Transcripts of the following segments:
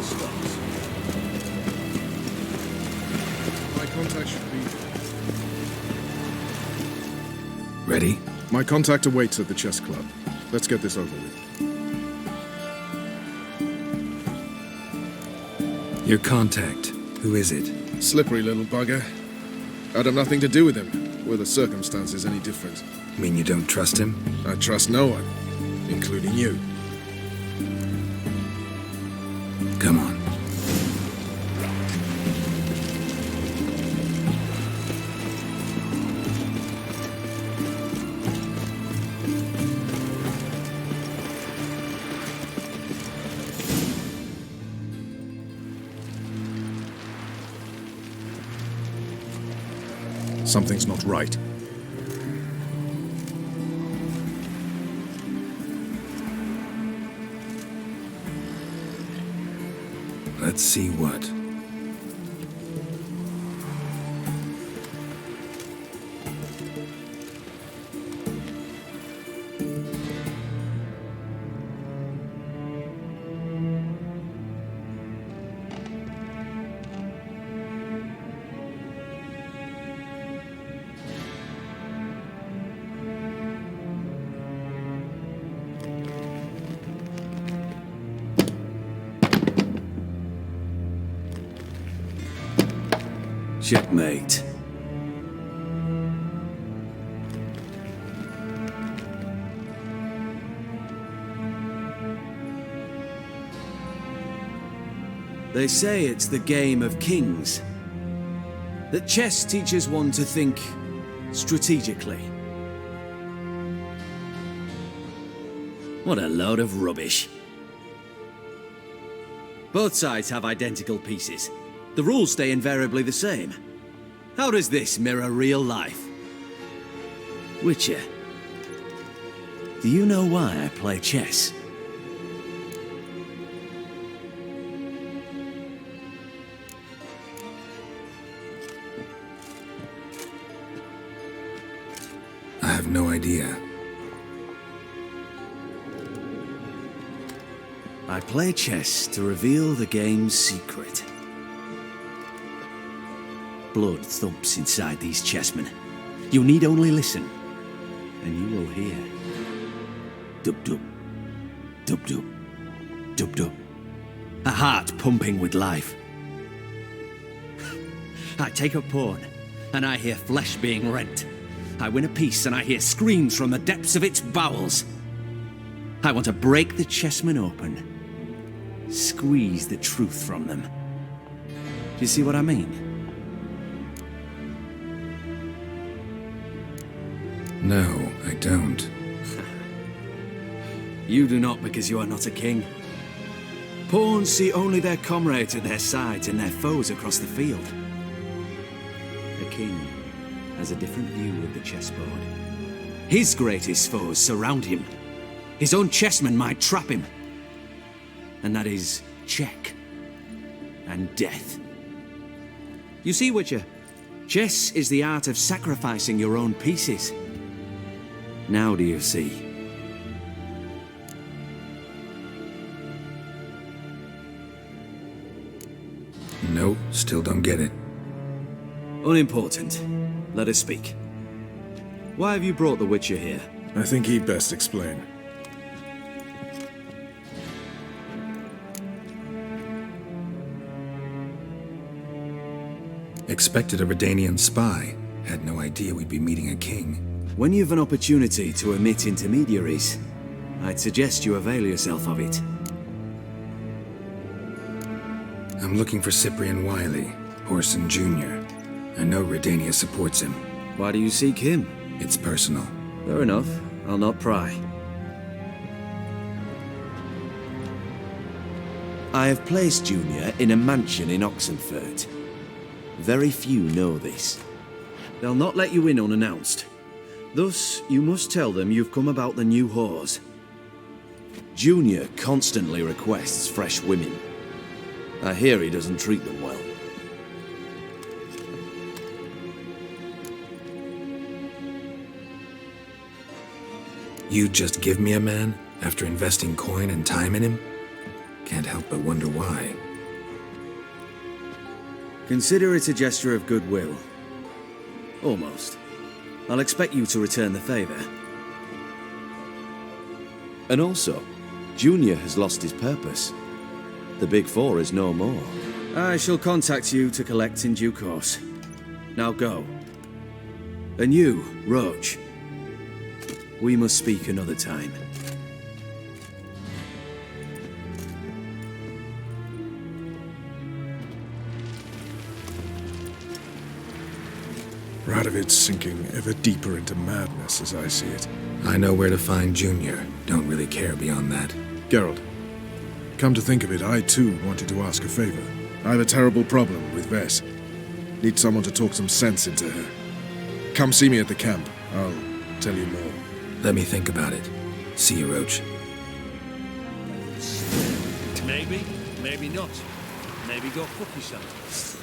the stops. My contact should be... Ready? My contact awaits at the chess club. Let's get this over with. Your contact. Who is it? Slippery little bugger. I'd have nothing to do with him. Were the circumstances any different? Mean you don't trust him? I trust no one, including you. Come on. Something's not right. Let's see what. Checkmate. They say it's the game of kings. That chess teaches one to think strategically. What a load of rubbish. Both sides have identical pieces. The rules stay invariably the same. How does this mirror real life? Witcher, do you know why I play chess? I have no idea. I play chess to reveal the game's secret. Blood thumps inside these chessmen. You need only listen, and you will hear. Dub-dub, dub-dub, dub-dub. A heart pumping with life. I take a pawn, and I hear flesh being rent. I win a piece, and I hear screams from the depths of its bowels. I want to break the chessmen open. Squeeze the truth from them. Do you see what I mean? No, I don't. You do not because you are not a king. Pawns see only their comrades at their sides and their foes across the field. A king has a different view of the chessboard. His greatest foes surround him. His own chessmen might trap him. And that is check and death. You see, Witcher, chess is the art of sacrificing your own pieces. Now do you see? No, still don't get it. Unimportant. Let us speak. Why have you brought the Witcher here? I think he'd best explain. Expected a Redanian spy. Had no idea we'd be meeting a king. When you've an opportunity to omit intermediaries, I'd suggest you avail yourself of it. I'm looking for Cyprian Wiley, Orson Jr. I know Redania supports him. Why do you seek him? It's personal. Fair enough. I'll not pry. I have placed Junior in a mansion in Oxenfurt. Very few know this. They'll not let you in unannounced. Thus, you must tell them you've come about the new whores. Junior constantly requests fresh women. I hear he doesn't treat them well. You'd just give me a man after investing coin and time in him? Can't help but wonder why. Consider it a gesture of goodwill. Almost. I'll expect you to return the favor. And also, Junior has lost his purpose. The Big Four is no more. I shall contact you to collect in due course. Now go. And you, Roach. We must speak another time. Radovid's sinking ever deeper into madness as I see it. I know where to find Junior. Don't really care beyond that. Geralt, come to think of it, I too wanted to ask a favor. I have a terrible problem with Vess. Need someone to talk some sense into her. Come see me at the camp. I'll tell you more. Let me think about it. See you, Roach. Maybe, maybe not. Maybe go fuck yourself.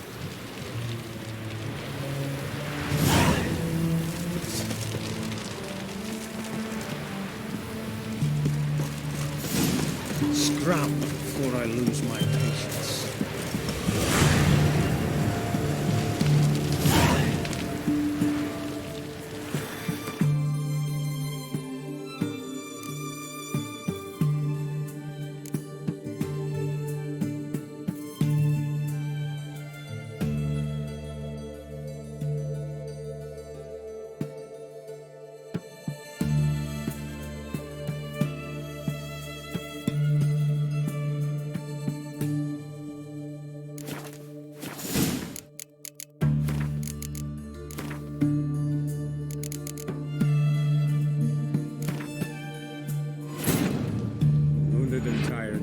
Scram before I lose my patience.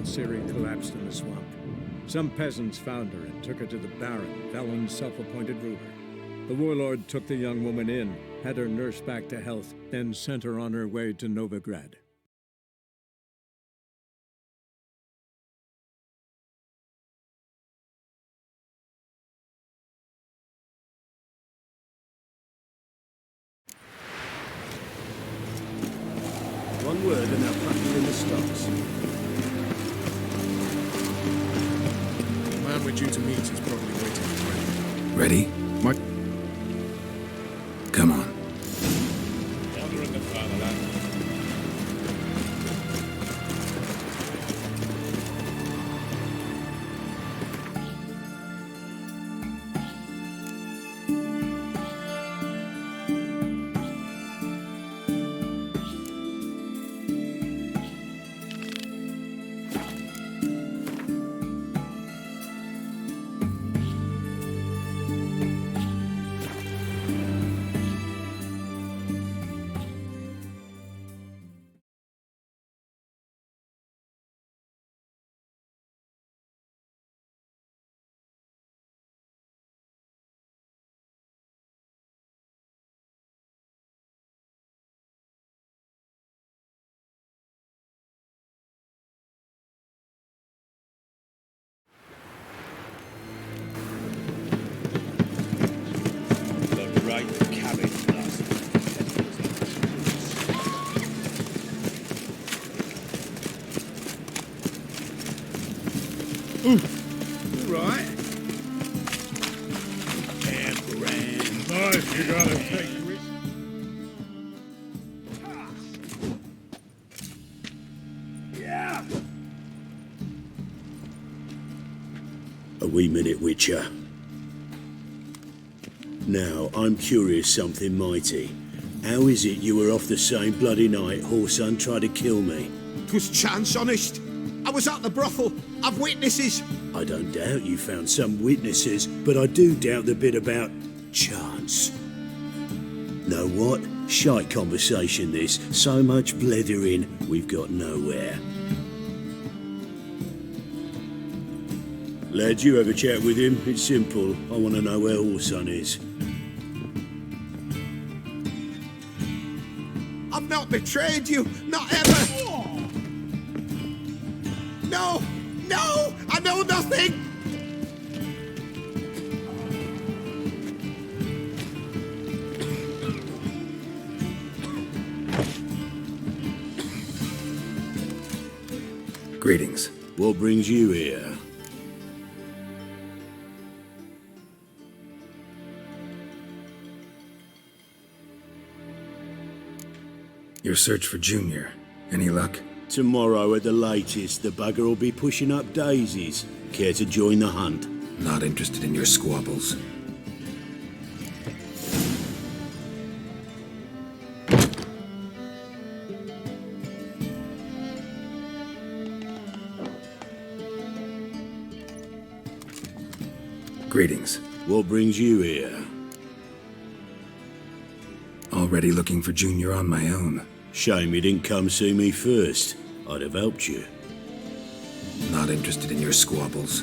Ciri collapsed in the swamp. Some peasants found her and took her to the Baron, Valen's self-appointed ruler. The warlord took the young woman in, had her nursed back to health, then sent her on her way to Novigrad. One word and they're planted in the stocks. The man we're due to meet is probably waiting already. Ready? Mike? Come on. Elder in the fatherland. Right cabbage last. Right. Life, you gotta take risk. Yeah. A wee minute, Witcher. Now, I'm curious something mighty. How is it you were off the same bloody night Whoreson tried to kill me? 'Twas chance, honest. I was at the brothel. I've witnesses. I don't doubt you found some witnesses, but I do doubt the bit about chance. Know what? Shite conversation this. So much blethering, we've got nowhere. Lad, you have a chat with him. It's simple. I want to know where Whoreson is. I've not betrayed you. Not ever. No! No! I know nothing! Greetings. What brings you here? Your search for Junior. Any luck? Tomorrow at the latest, the bugger will be pushing up daisies. Care to join the hunt? Not interested in your squabbles. Greetings. What brings you here? Already looking for Junior on my own. Shame you didn't come see me first. I'd have helped you. Not interested in your squabbles.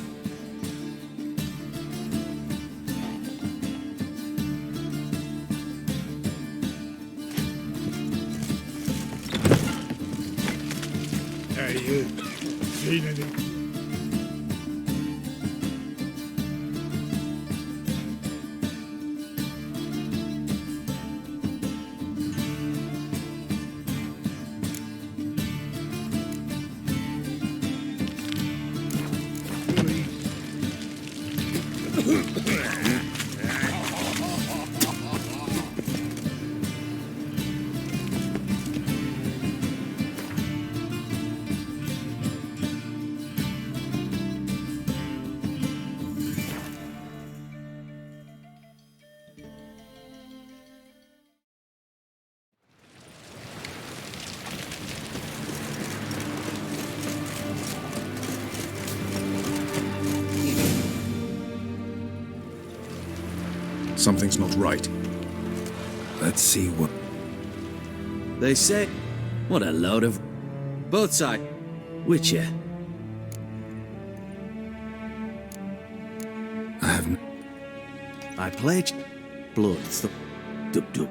Hey, you. Seen anything? Something's not right. Let's see what... They say... What a load of... Both sides. Witcher. I haven't... I pledge... Blood. Dub dub.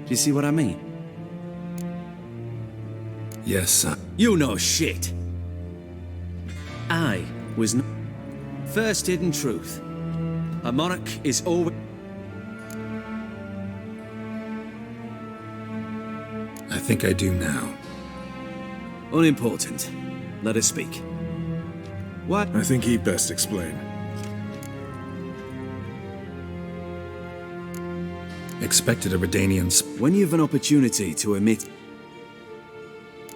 Do you see what I mean? Yes, son. You know shit. I was not... First hidden truth. A monarch is always... I think I do now. Unimportant. Let us speak. What? I think he'd best explain. Expected a Redanian When you've an opportunity to emit...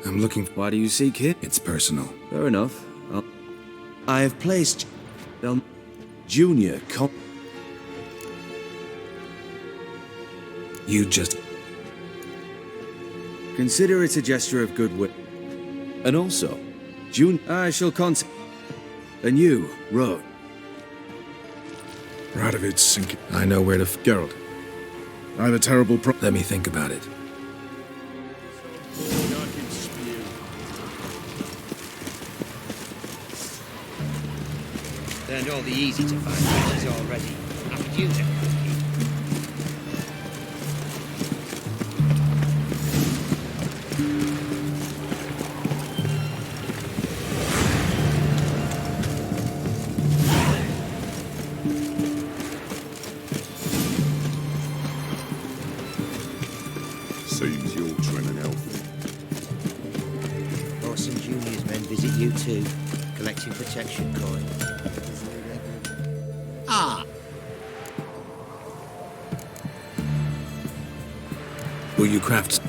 I'm looking... Why do you seek it? It's personal. Fair enough. I have placed... Junior You just... Consider it a gesture of goodwill. And also, June... I shall contact... And you, Road. Radovid's sinking. I know where to... Geralt, I have a terrible Let me think about it. Learned all the easy to find matches already. How would you do? Seems you're trimming elf. Orson Jr.'s men visit you too, collecting protection coin. Will you craft...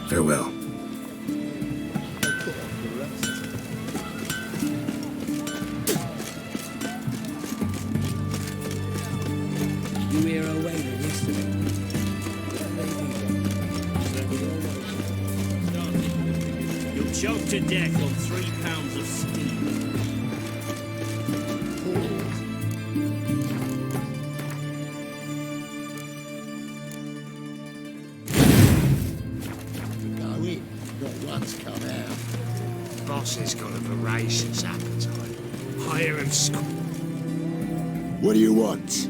Farewell. You hear her wailing yesterday? You'll choke to death on 3 pounds of steam. Go in, not once come out. Boss has got a voracious appetite. I hear him What do you want?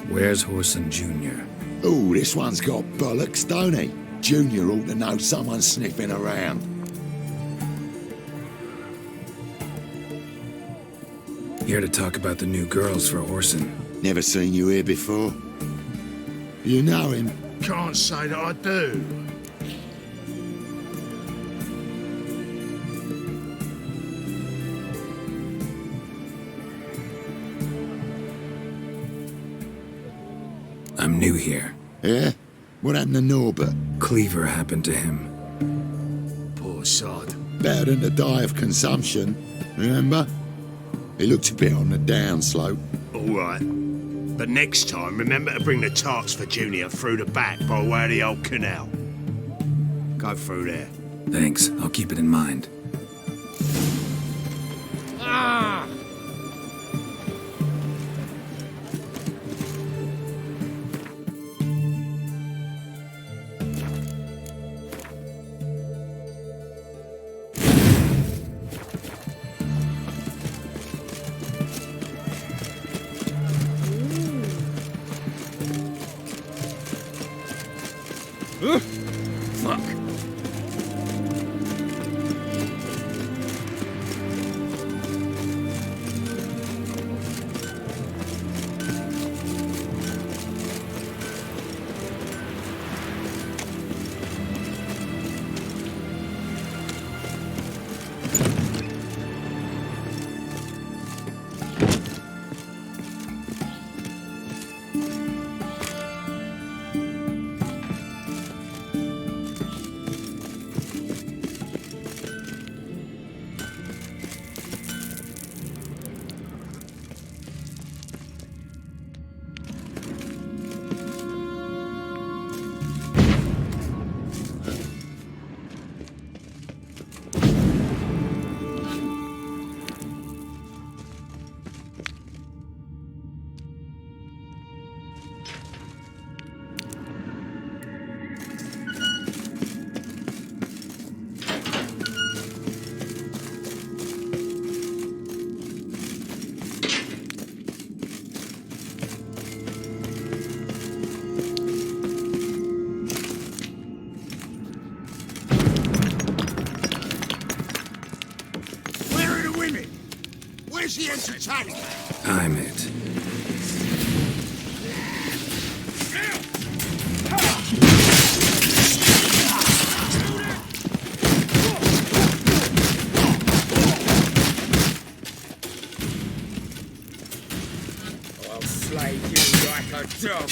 Where's Horson Jr.? Oh, this one's got bollocks, don't he? Junior ought to know someone's sniffing around. Here to talk about the new girls for Horson. Never seen you here before. You know him? Can't say that I do. I'm new here. Yeah? What happened to Norbert? Cleaver happened to him. Poor sod. Better than to die of consumption, remember? He looked a bit on the downslope. All right. But next time, remember to bring the tarts for Junior through the back by way of the old canal. Go through there. Thanks, I'll keep it in mind. Fuck. Where's the entertainment? I'm it. I'll slay you like a dog.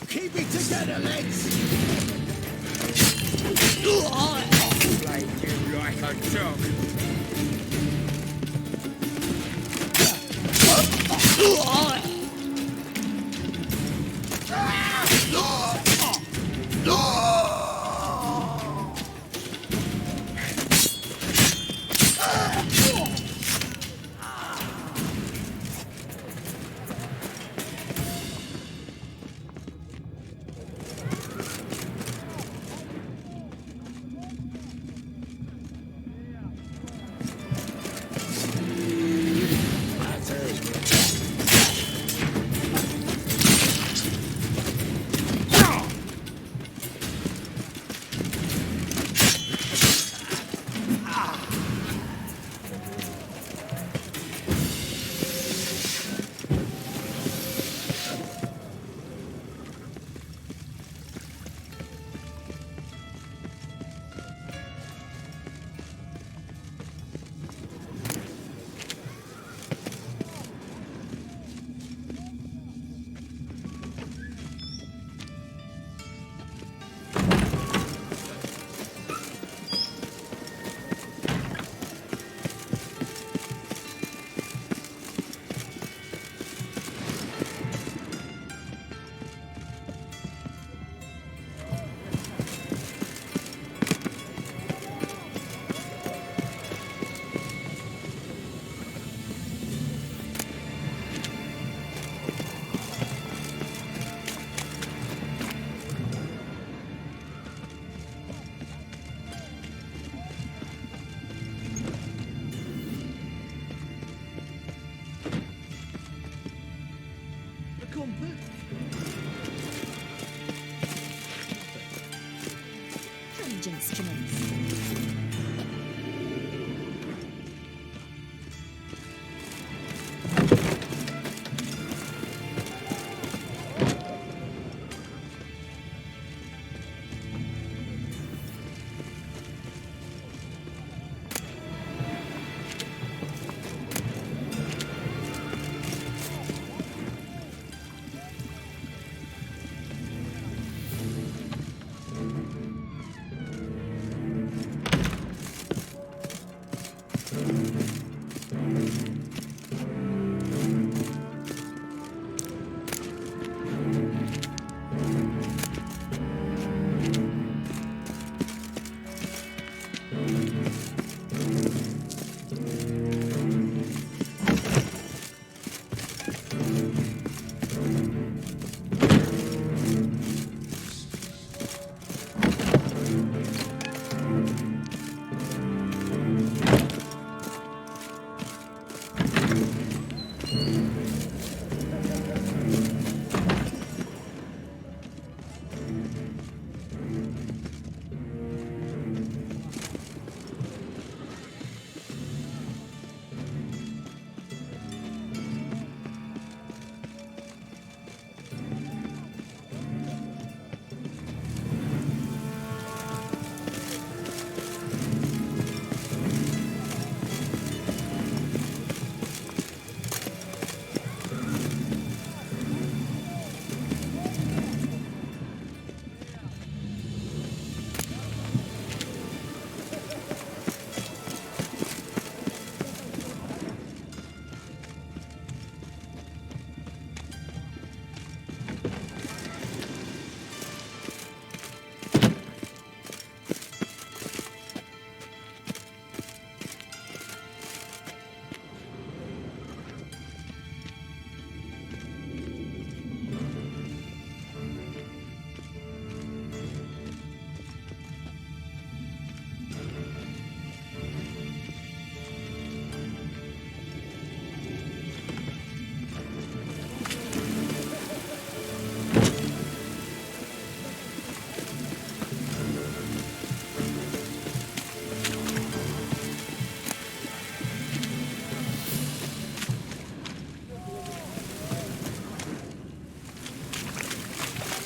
Keep it together, lads. Slay you like A joke. Strange instruments.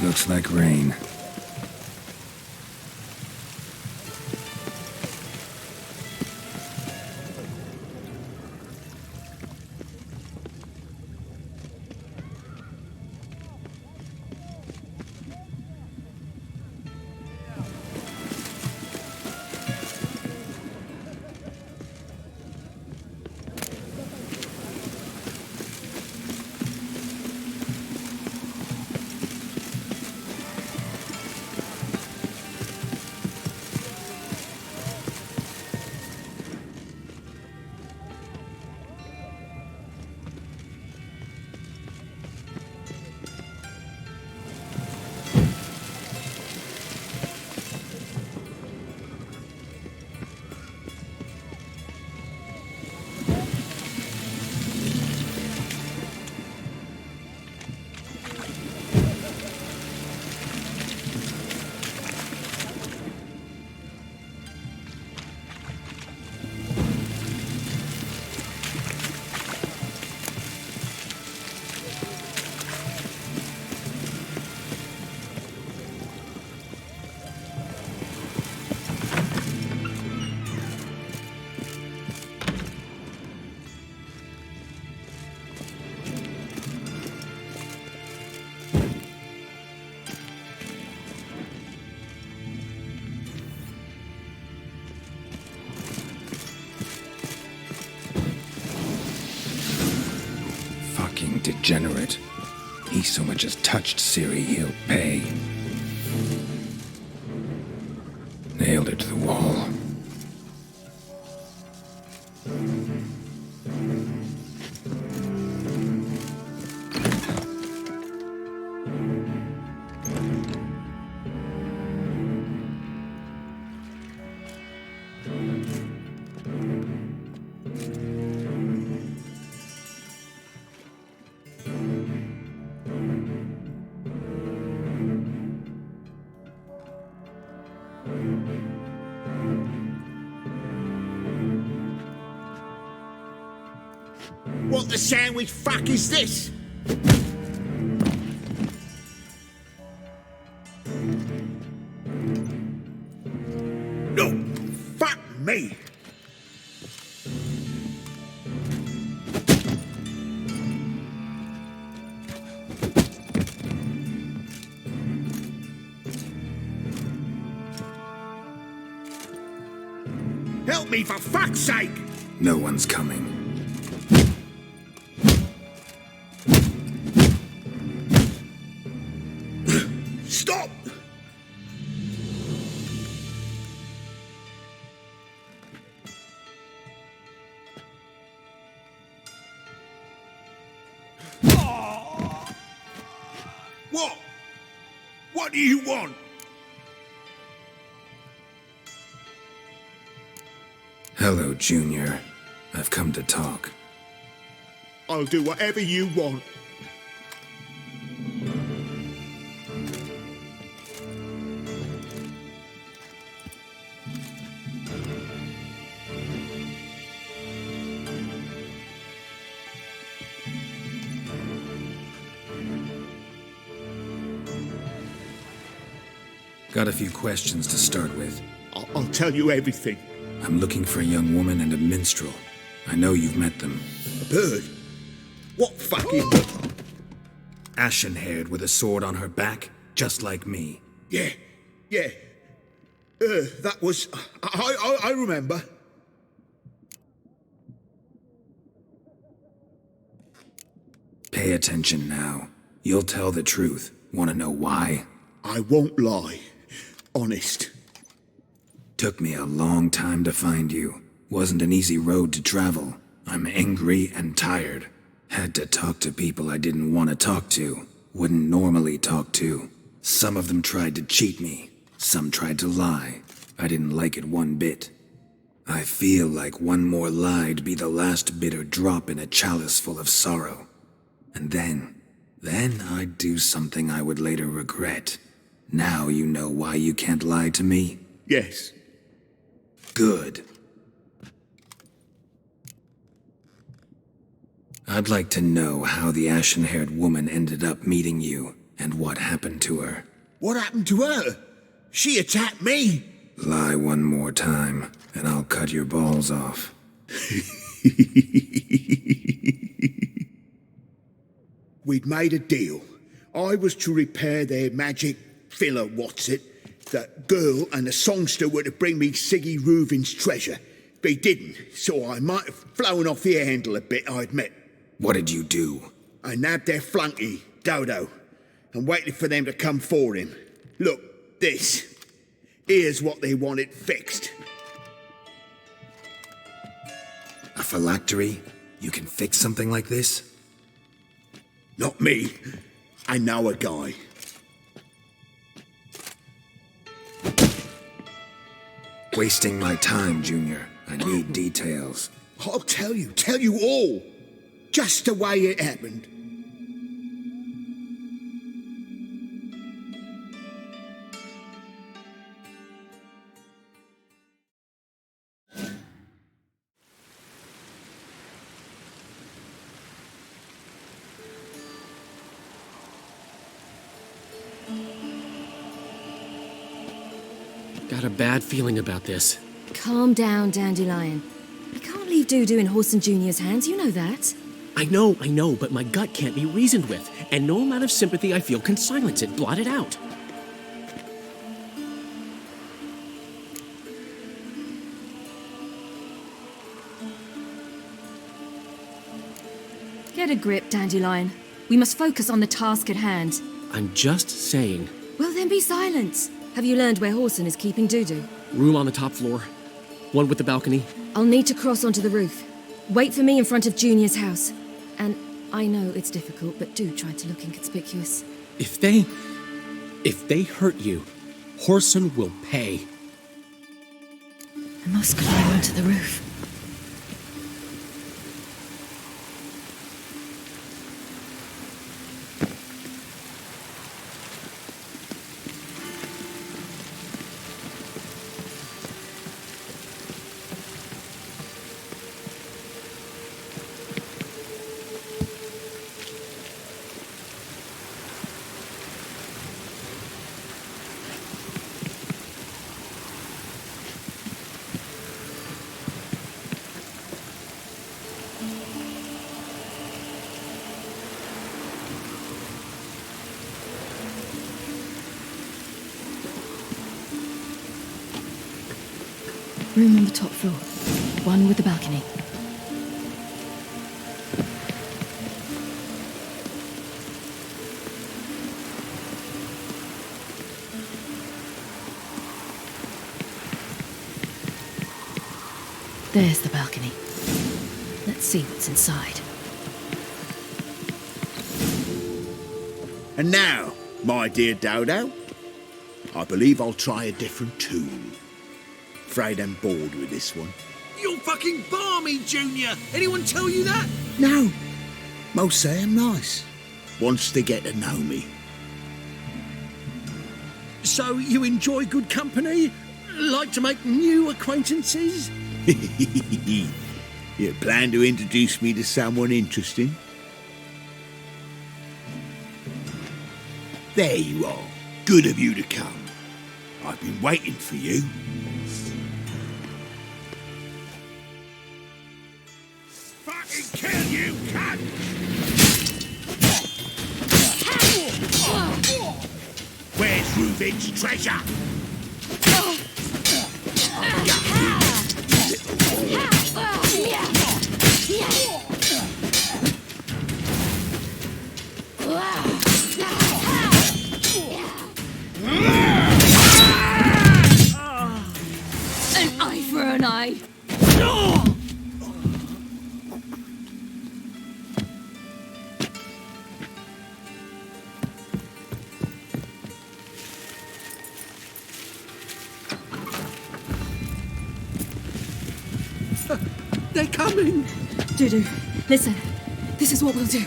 Looks like rain. degenerate. He so much as touched Ciri, he'll pay. Nailed it to the wall. What the sandwich fuck is this? No, fuck me. Help me, for fuck's sake! No one's coming. Stop! What? What do you want? Hello, Junior. I've come to talk. I'll do whatever you want. Got a few questions to start with. I'll tell you everything. I'm looking for a young woman and a minstrel. I know you've met them. A bird? What fucking... Ashen-haired with a sword on her back, just like me. Yeah. That was... I remember. Pay attention now. You'll tell the truth. Want to know why? I won't lie. Honest. Took me a long time to find you. Wasn't an easy road to travel. I'm angry and tired. Had to talk to people I didn't want to talk to. Wouldn't normally talk to. Some of them tried to cheat me. Some tried to lie. I didn't like it one bit. I feel like one more lie'd be the last bitter drop in a chalice full of sorrow. And then I'd do something I would later regret. Now you know why you can't lie to me? Yes. Good. I'd like to know how the ashen-haired woman ended up meeting you, and what happened to her. What happened to her? She attacked me! Lie one more time, and I'll cut your balls off. We'd made a deal. I was to repair their magic filler, the girl and the songster were to bring me Siggy Reuven's treasure. They didn't, so I might have flown off the handle a bit, I admit. What did you do? I nabbed their flunky, Dodo, and waited for them to come for him. Look, this. Here's what they wanted fixed. A phylactery? You can fix something like this? Not me. I know a guy. Wasting my time, Junior. I need details. I'll tell you all. Just the way it happened. Got a bad feeling about this. Calm down, Dandelion. I can't leave Dudu in Horson Jr.'s hands, you know that. I know, but my gut can't be reasoned with, and no amount of sympathy I feel can silence it, blot it out. Get a grip, Dandelion. We must focus on the task at hand. I'm just saying. Well, then be silent. Have you learned where Horson is keeping Dudu? Room on the top floor. One with the balcony. I'll need to cross onto the roof. Wait for me in front of Junior's house. And I know it's difficult, but do try to look inconspicuous. If they hurt you, Horson will pay. I must climb onto the roof. Room on the top floor. One with the balcony. There's the balcony. Let's see what's inside. And now, my dear Dodo, I believe I'll try a different tune. Afraid I'm bored with this one. You're fucking balmy, Junior! Anyone tell you that? No, most say I'm nice. Wants to get to know me. So you enjoy good company? Like to make new acquaintances? You plan to introduce me to someone interesting? There you are. Good of you to come. I've been waiting for you. Fucking kill you, cunt! Where's Reuben's treasure? An eye for an eye. They're coming! Dudu, listen. This is what we'll do.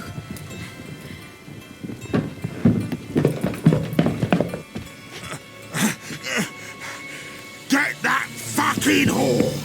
Get that fucking whore!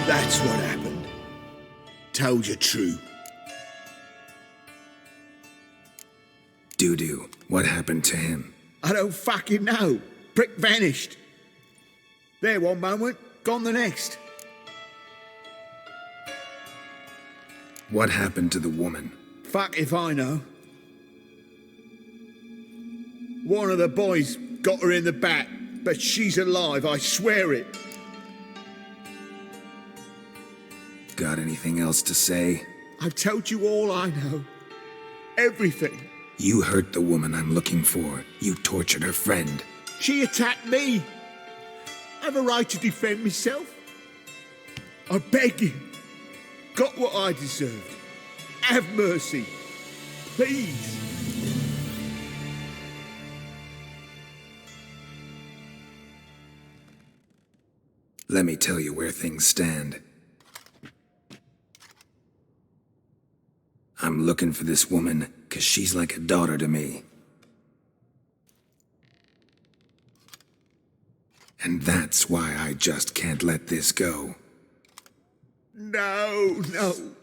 That's what happened. Told you true. Doo-doo, what happened to him? I don't fucking know. Prick vanished. There one moment, gone the next. What happened to the woman? Fuck if I know. One of the boys got her in the back, but she's alive, I swear it. Got anything else to say? I've told you all I know. Everything. You hurt the woman I'm looking for. You tortured her friend. She attacked me. I have a right to defend myself. I beg you. Got what I deserved. Have mercy. Please. Let me tell you where things stand. I'm looking for this woman, 'cause she's like a daughter to me. And that's why I just can't let this go. No, no.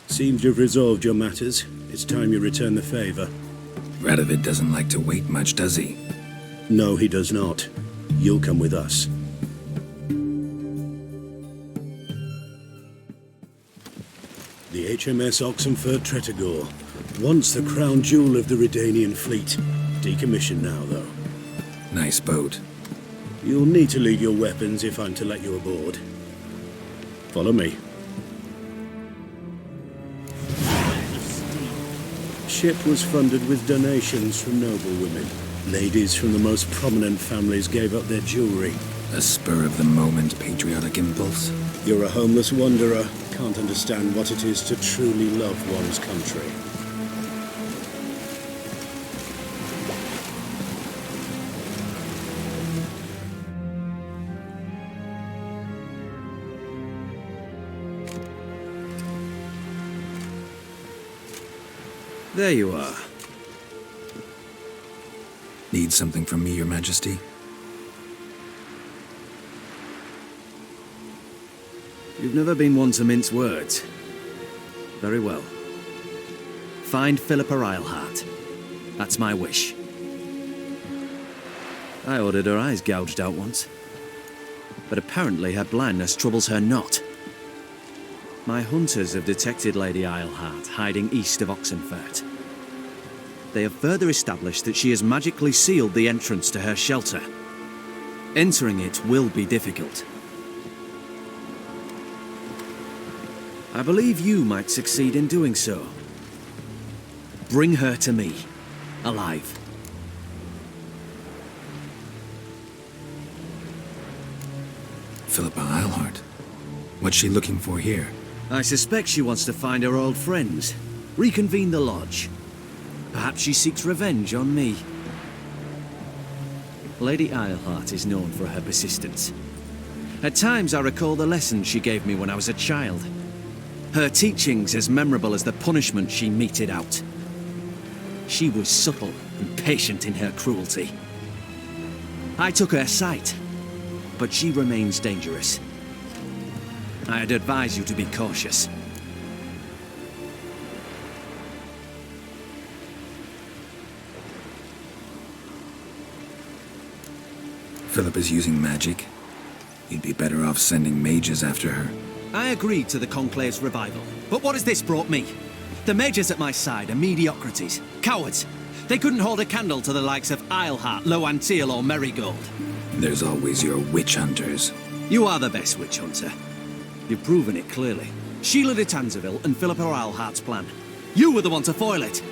Seems you've resolved your matters. It's time you return the favour. Radovid doesn't like to wait much, does he? No, he does not. You'll come with us. The HMS Oxenford Tretogor, once the crown jewel of the Redanian fleet. Decommissioned now, though. Nice boat. You'll need to leave your weapons if I'm to let you aboard. Follow me. Ship was funded with donations from noble women. Ladies from the most prominent families gave up their jewelry. A spur-of-the-moment patriotic impulse? You're a homeless wanderer. Can't understand what it is to truly love one's country. There you are. Need something from me, Your Majesty? You've never been one to mince words. Very well. Find Philippa Eilhart. That's my wish. I ordered her eyes gouged out once. But apparently her blindness troubles her not. My hunters have detected Lady Eilhart hiding east of Oxenfurt. They have further established that she has magically sealed the entrance to her shelter. Entering it will be difficult. I believe you might succeed in doing so. Bring her to me, alive. Philippa Eilhart? What's she looking for here? I suspect she wants to find her old friends, reconvene the lodge. Perhaps she seeks revenge on me. Lady Eilhart is known for her persistence. At times I recall the lessons she gave me when I was a child. Her teachings as memorable as the punishment she meted out. She was subtle and patient in her cruelty. I took her sight, but she remains dangerous. I'd advise you to be cautious. Philippa's using magic. You'd be better off sending mages after her. I agreed to the Conclave's revival, but what has this brought me? The mages at my side are mediocrities, cowards. They couldn't hold a candle to the likes of Eilhart, Loantil, or Merigold. There's always your witch hunters. You are the best witch hunter. You've proven it clearly. Sheila de Tanzaville and Philippa Eilhart's plan. You were the one to foil it.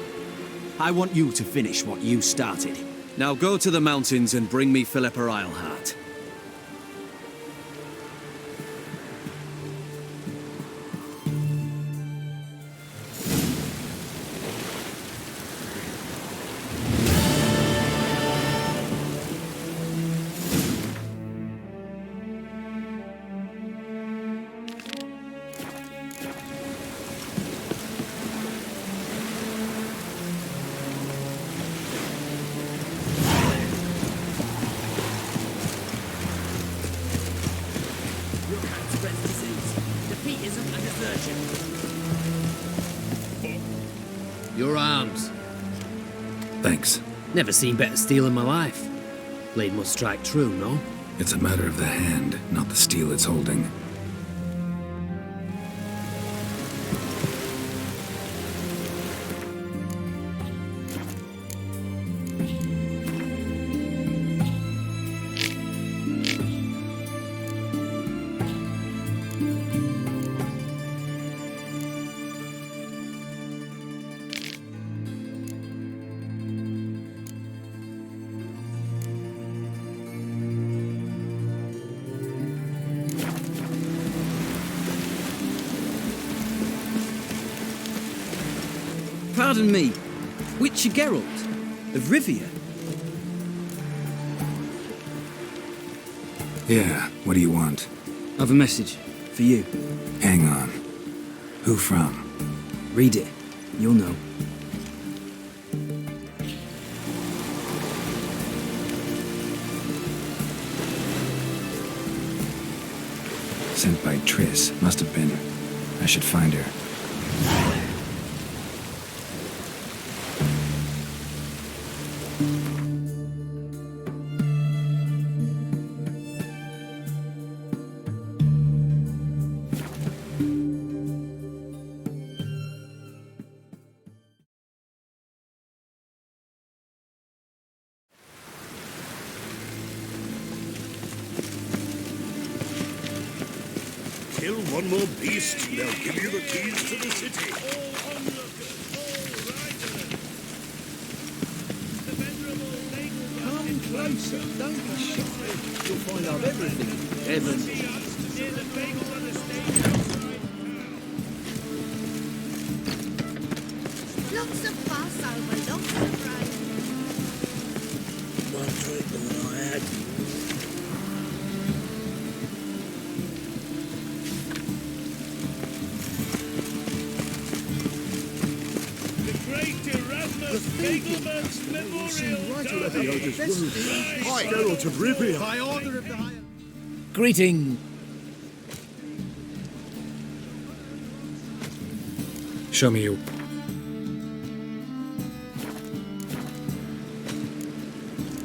I want you to finish what you started. Now go to the mountains and bring me Philippa Eilhart. Your arms. Thanks. Never seen better steel in my life. Blade must strike true, no? It's a matter of the hand, not the steel it's holding. Pardon me, Witcher Geralt of Rivia? Yeah, what do you want? I've a message for you. Hang on. Who from? Read it. You'll know. Sent by Triss. Must have been. I should find her. Kill one more beast, they'll give you the keys to the city. Come closer, don't be shy. You'll find out everything. Heaven. Lots of fuss over lots of rain. One drink than I had. Geralt of Rivia. By order of the High... Greeting. Show me you.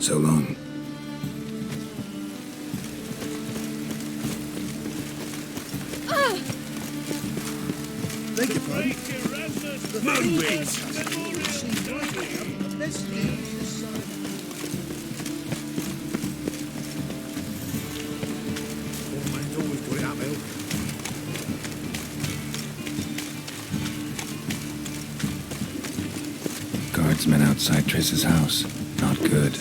So long. Beg your pardon? Moonbeam! Guardsmen outside Triss's house. Not good.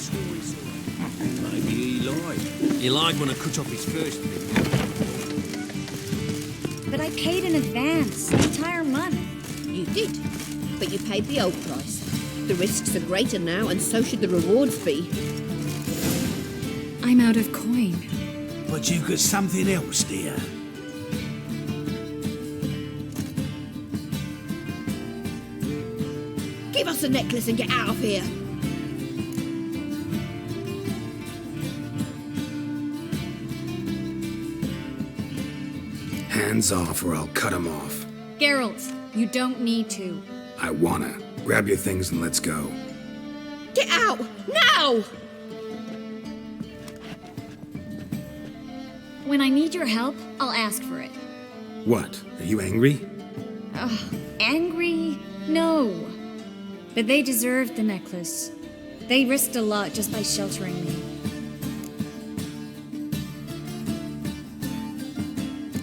Maybe he lied. He lied when I cut off his first finger. But I paid in advance, the entire month. You did, but you paid the old price. The risks are greater now, and so should the rewards be. I'm out of coin. But you've got something else, dear. Give us the necklace and get out of here. Hands off or I'll cut him off. Geralt, you don't need to. I wanna. Grab your things and let's go. Get out! Now! When I need your help, I'll ask for it. What? Are you angry? Angry? No. But they deserved the necklace. They risked a lot just by sheltering me.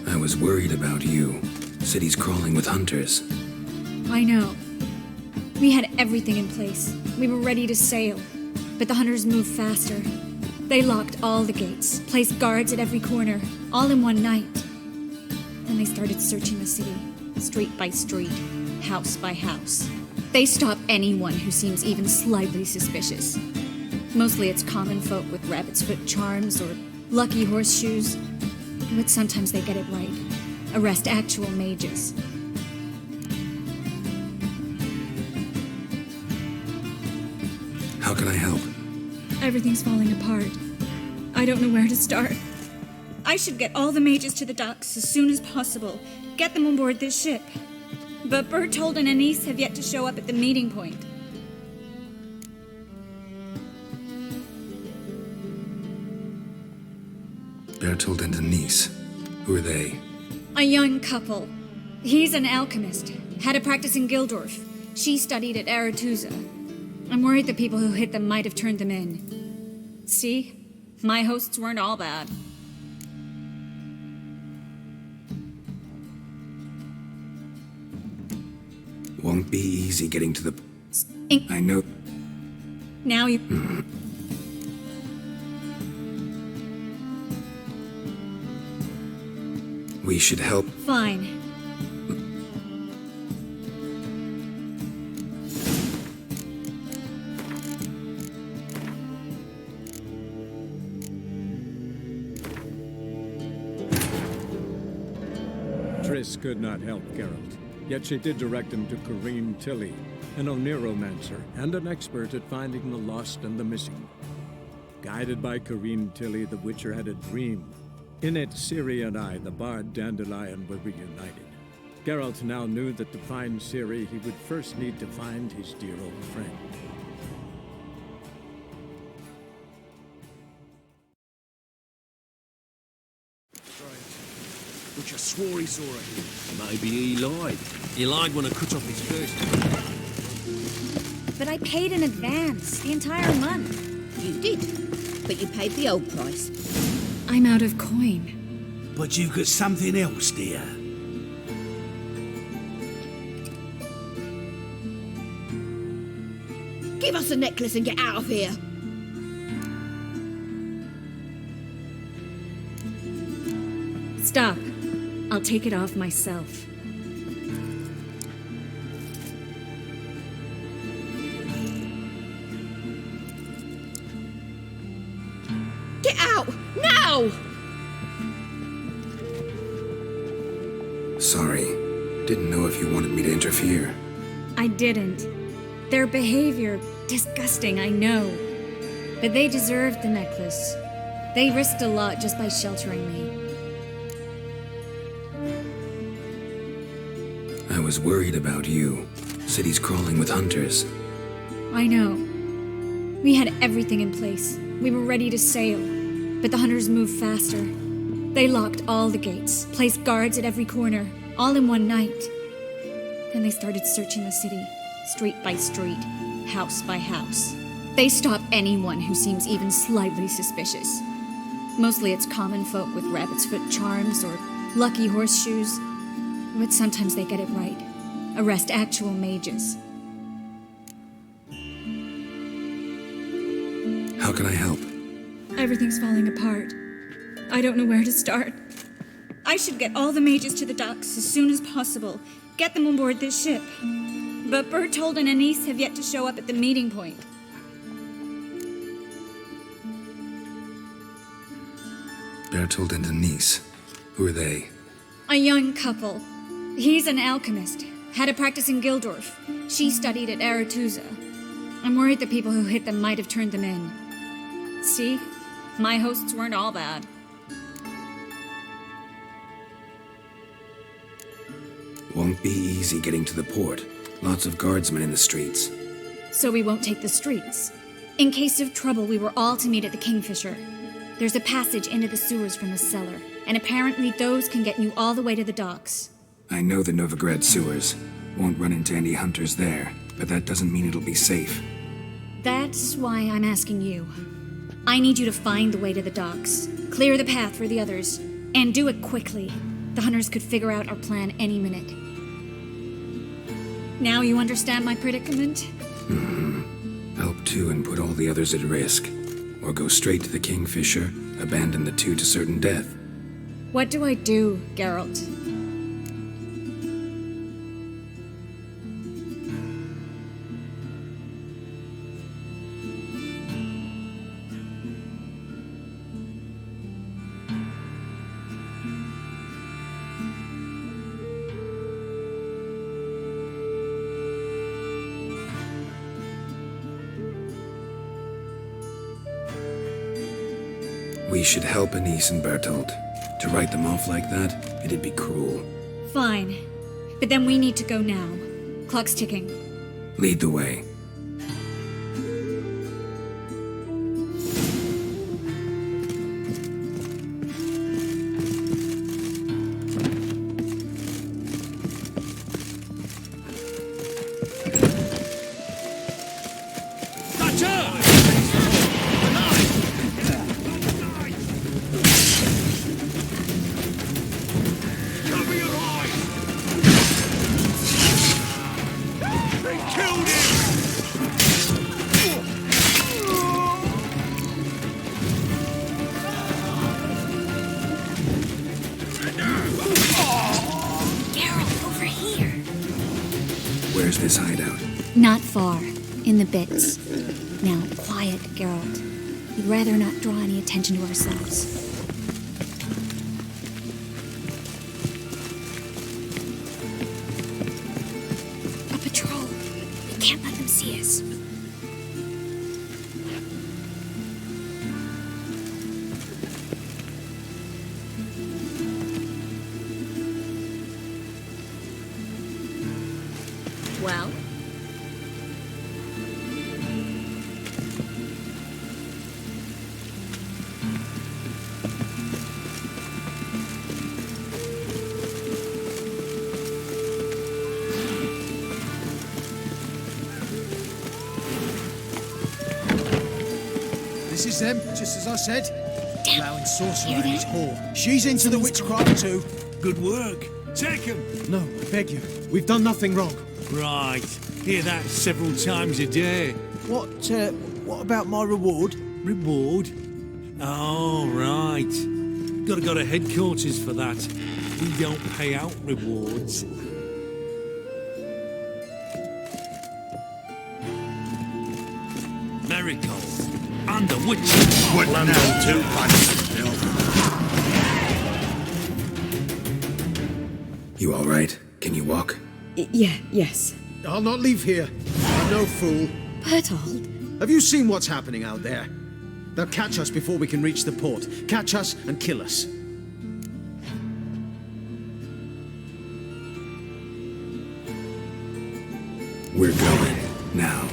I was worried about you. City's crawling with hunters. I know. We had everything in place. We were ready to sail. But the hunters moved faster. They locked all the gates, placed guards at every corner, all in one night. Then they started searching the city, street by street, house by house. They stop anyone who seems even slightly suspicious. Mostly it's common folk with rabbit's foot charms or lucky horseshoes. But sometimes they get it right. Arrest actual mages. How can I help? Everything's falling apart. I don't know where to start. I should get all the mages to the docks as soon as possible. Get them on board this ship. But Bertold and Anise have yet to show up at the meeting point. Bertold and Denise. Who are they? A young couple. He's an alchemist. Had a practice in Gildorf. She studied at Aretusa. I'm worried the people who hit them might have turned them in. See? My hosts weren't all bad. Won't be easy getting to the... I know... Now you... We should help. Fine. Triss could not help Geralt, yet she did direct him to Corrine Tilly, an Oniromancer and an expert at finding the lost and the missing. Guided by Corrine Tilly, the Witcher had a dream. In it, Ciri and I, the bard Dandelion, were reunited. Geralt now knew that to find Ciri, he would first need to find his dear old friend. butcher swore he saw her. Maybe he lied. He lied when I cut off his first. But I paid in advance, the entire month. You did, but you paid the old price. I'm out of coin. But you've got something else, dear. Give us the necklace and get out of here. Stop. I'll take it off myself. Get out! Now! Sorry. Didn't know if you wanted me to interfere. I didn't. Their behavior, disgusting, I know. But they deserved the necklace. They risked a lot just by sheltering me. I was worried about you. City's crawling with hunters. I know. We had everything in place. We were ready to sail. But the hunters moved faster. They locked all the gates, placed guards at every corner, all in one night. Then they started searching the city, street by street, house by house. They stop anyone who seems even slightly suspicious. Mostly it's common folk with rabbit's foot charms or lucky horseshoes. But sometimes they get it right. Arrest actual mages. How can I help? Everything's falling apart. I don't know where to start. I should get all the mages to the docks as soon as possible. Get them on board this ship. But Bertold and Anise have yet to show up at the meeting point. Bertold and Denise. Who are they? A young couple. He's an alchemist. Had a practice in Gildorf. She studied at Aretusa. I'm worried the people who hit them might have turned them in. See? My hosts weren't all bad. Won't be easy getting to the port. Lots of guardsmen in the streets. So we won't take the streets. In case of trouble, we were all to meet at the Kingfisher. There's a passage into the sewers from the cellar, and apparently those can get you all the way to the docks. I know the Novigrad sewers. Won't run into any hunters there, but that doesn't mean it'll be safe. That's why I'm asking you. I need you to find the way to the docks, clear the path for the others, and do it quickly. The hunters could figure out our plan any minute. Now you understand my predicament? Help two and put all the others at risk. Or go straight to the Kingfisher, abandon the two to certain death. What do I do, Geralt? We should help Anise and Bertold. To write them off like that, it'd be cruel. Fine. But then we need to go now. Clock's ticking. Lead the way. Where's this hideout? Not far. In the bits. Now, quiet, Geralt. We'd rather not draw any attention to ourselves. A patrol. We can't let them see us. Well? This is them, just as I said. Allowing sorcerer in his whore. She's into the witchcraft too. Good work. Take him. No, I beg you. We've done nothing wrong. Right. Hear that several times a day. What about my reward? Reward? Oh, right. Gotta go to headquarters for that. We don't pay out rewards. Miracle. And the witch. What now, too? You all right? Can you walk? Yes. I'll not leave here. I'm no fool. Bertold? Have you seen what's happening out there? They'll catch us before we can reach the port. Catch us and kill us. We're going. Now.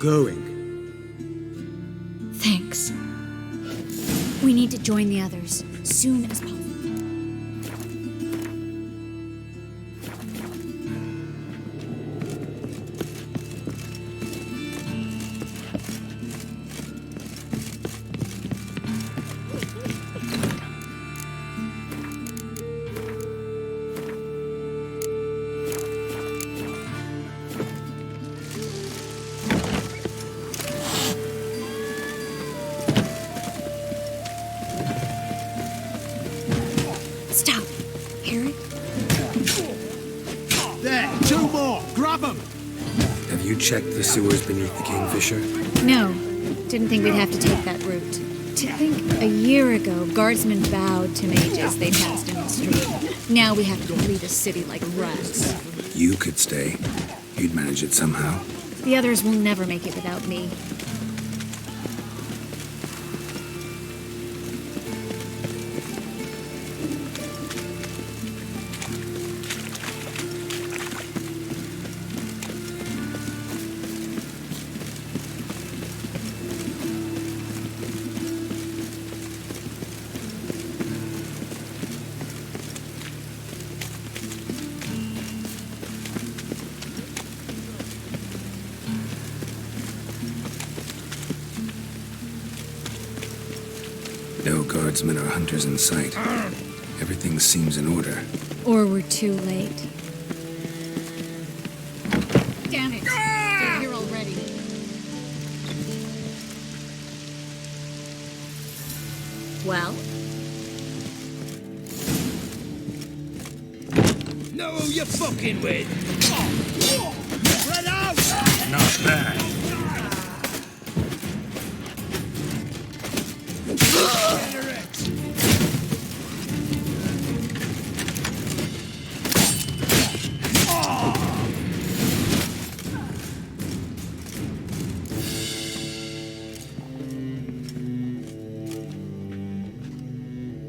Going? Thanks. We need to join the others, soon as possible. Stop. Hear it? There, two more. Grab them. Have you checked the sewers beneath the Kingfisher? No. Didn't think we'd have to take that route. To think a year ago, guardsmen bowed to mages they passed in the street. Now we have to flee the city like rats. You could stay. You'd manage it somehow. The others will never make it without me. No guardsmen or hunters in sight. Everything seems in order. Or we're too late. Damn it! They're here already. Well? Know who you're fucking with. Spread out! Not bad.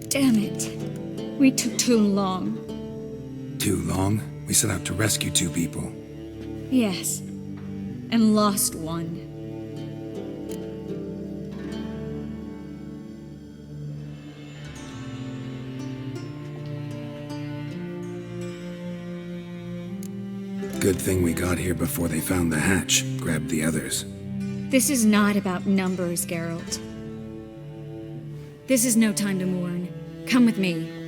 Damn it. We took too long. Too long? We set out to rescue two people. Yes. And lost one. Good thing we got here before they found the hatch, grabbed the others. This is not about numbers, Geralt. This is no time to mourn. Come with me.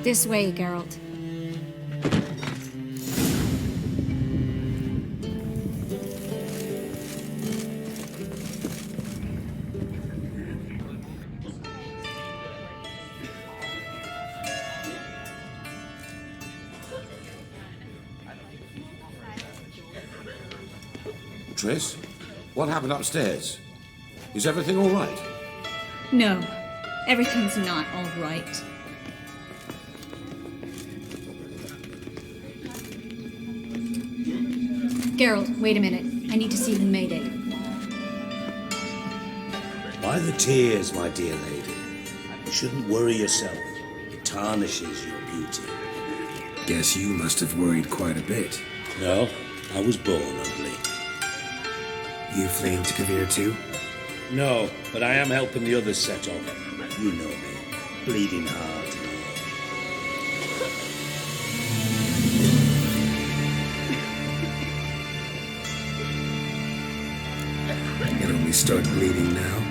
This way, Geralt. Triss, what happened upstairs? Is everything all right? No, everything's not all right. Geralt, wait a minute. I need to see who made it. By the tears, my dear lady. You shouldn't worry yourself. It tarnishes your beauty. Guess you must have worried quite a bit. No, I was born ugly. You fleeing to Kavir too? No, but I am helping the others set off. You know me. Bleeding heart and all. It only started bleeding now.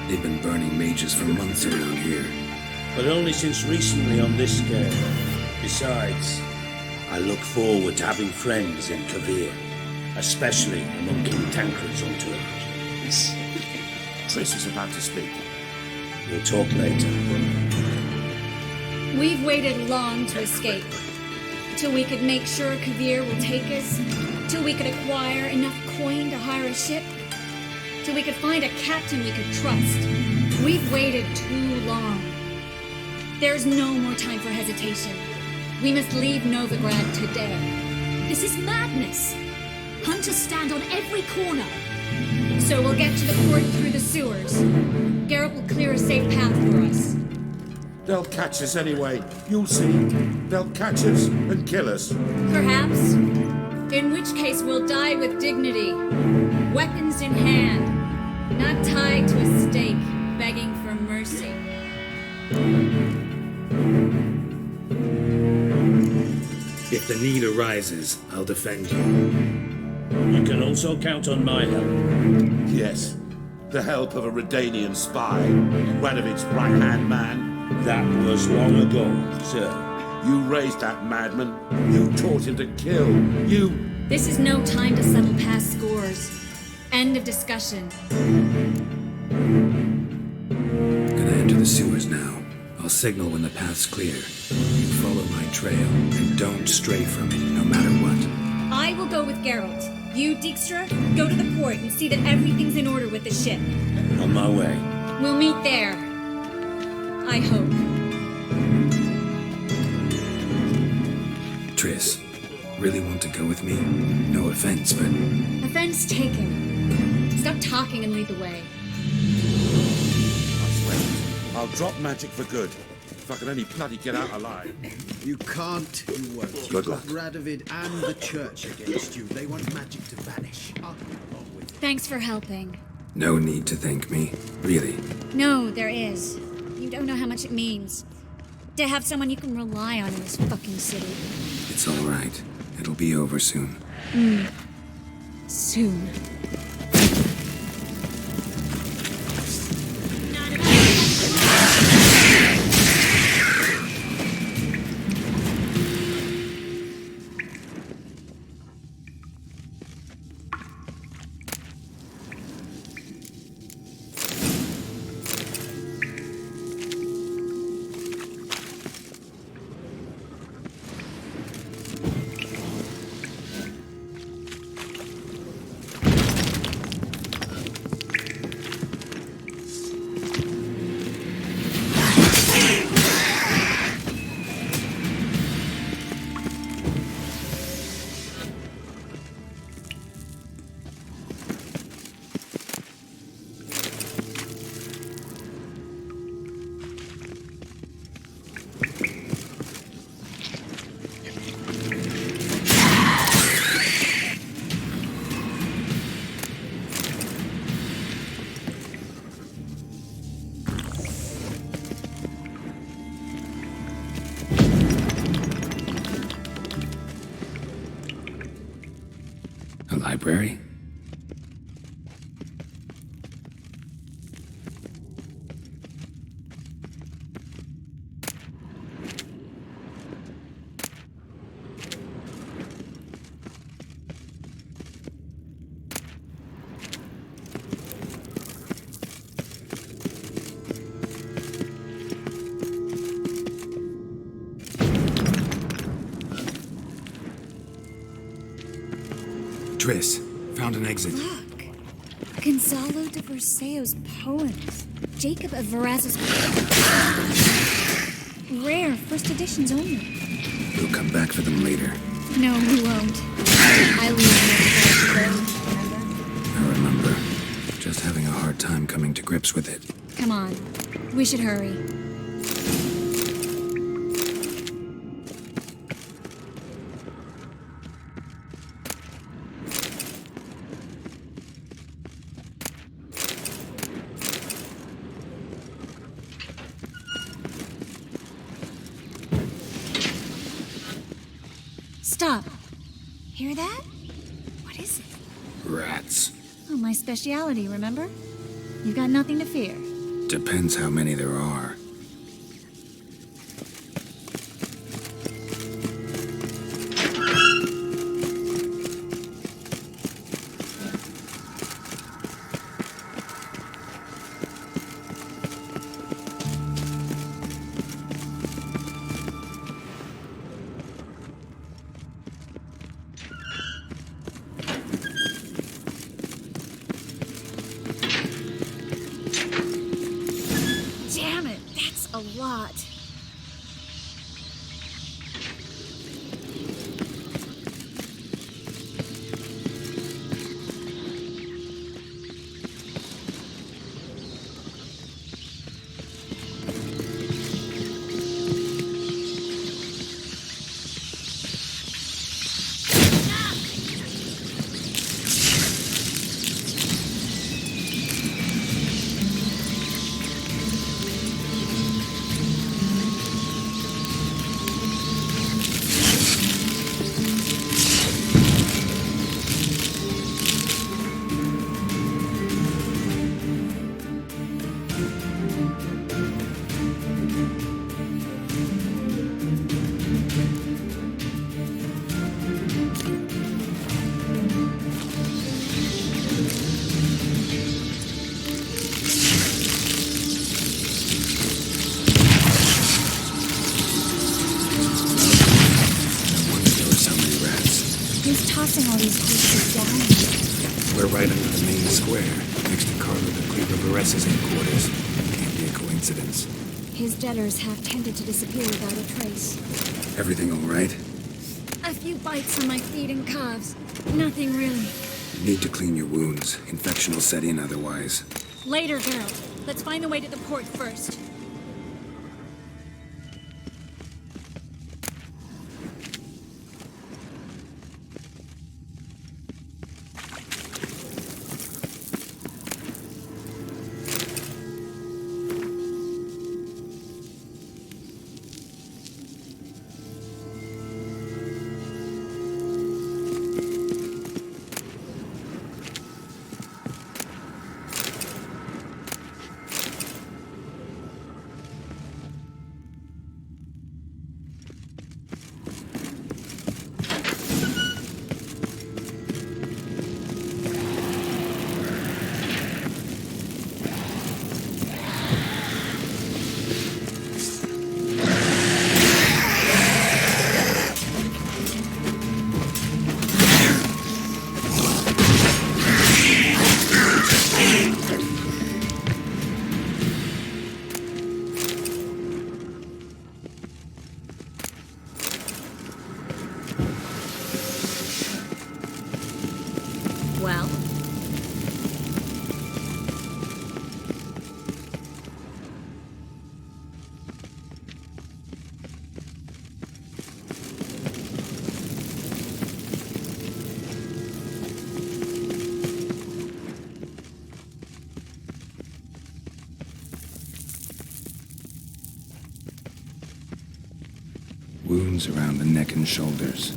They've been burning mages for months around here. But only since recently on this scale. Besides, I look forward to having friends in Kavir, especially among King Tancred's entourage. Triss is about to speak. We'll talk later. We've waited long to escape. Till we could make sure Kavir will take us. Till we could acquire enough coin to hire a ship. Till we could find a captain we could trust. We've waited too long. There's no more time for hesitation. We must leave Novigrad today. This is madness. Hunters stand on every corner. So we'll get to the port through the sewers. Geralt will clear a safe path for us. They'll catch us anyway. You'll see. They'll catch us and kill us. Perhaps. In which case we'll die with dignity. Weapons in hand. Not tied to a stake, begging for mercy. If the need arises, I'll defend you. You can also count on my help. Yes. The help of a Redanian spy. Radovic's right-hand man. That was long ago, sir. You raised that madman. You taught him to kill. You... This is no time to settle past scores. End of discussion. Gonna enter the sewers now. I'll signal when the path's clear. You follow my trail, and don't stray from it, no matter what. I will go with Geralt. You, Dijkstra, go to the port and see that everything's in order with the ship. On my way. We'll meet there. I hope. Triss, really want to go with me? No offense, but... Offense taken. Stop talking and lead the way. I swear, I'll drop magic for good. If I can only bloody get out alive. You can't, you won't. Good You've luck. got Radovid and the church against you. They want magic to vanish. Thanks for helping. No need to thank me. Really. No, there is. You don't know how much it means. To have someone you can rely on in this fucking city. It's all right. It'll be over soon. Soon. A library? Triss, found an exit. Look. Gonzalo de Verseo's poems. Jacob of Varaz's... Rare, first editions only. We'll come back for them later. No, we won't. I leave Novigrad today. time coming to grips with it. Come on. We should hurry. Stop. Hear that? What is it? Rats. Oh, my speciality, remember? You've got nothing to fear. Depends how many there are. Damn it, that's a lot. Who's tossing all these creatures down? We're right under the main square, next to Carlo the Cleaver Vares's headquarters. Can't be a coincidence. His debtors have tended to disappear without a trace. Everything all right? A few bites on my feet and calves. Nothing really. You need to clean your wounds. Infection will set in otherwise. Later, Geralt. Let's find the way to the port first. Well? Wounds around the neck and shoulders.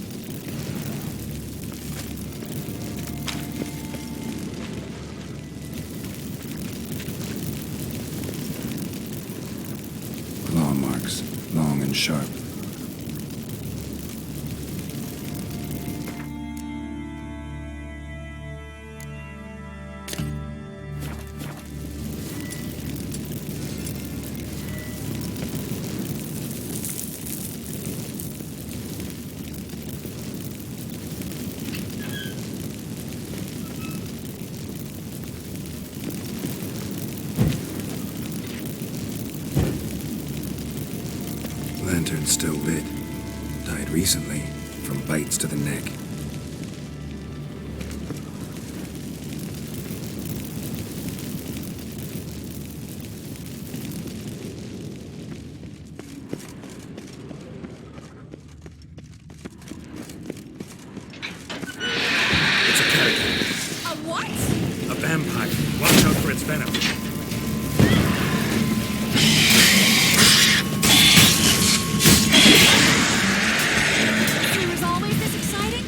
Claw marks, long and sharp. Lantern still lit. Died recently, from bites to the neck. vampire. Watch out for its venom. It was always this exciting?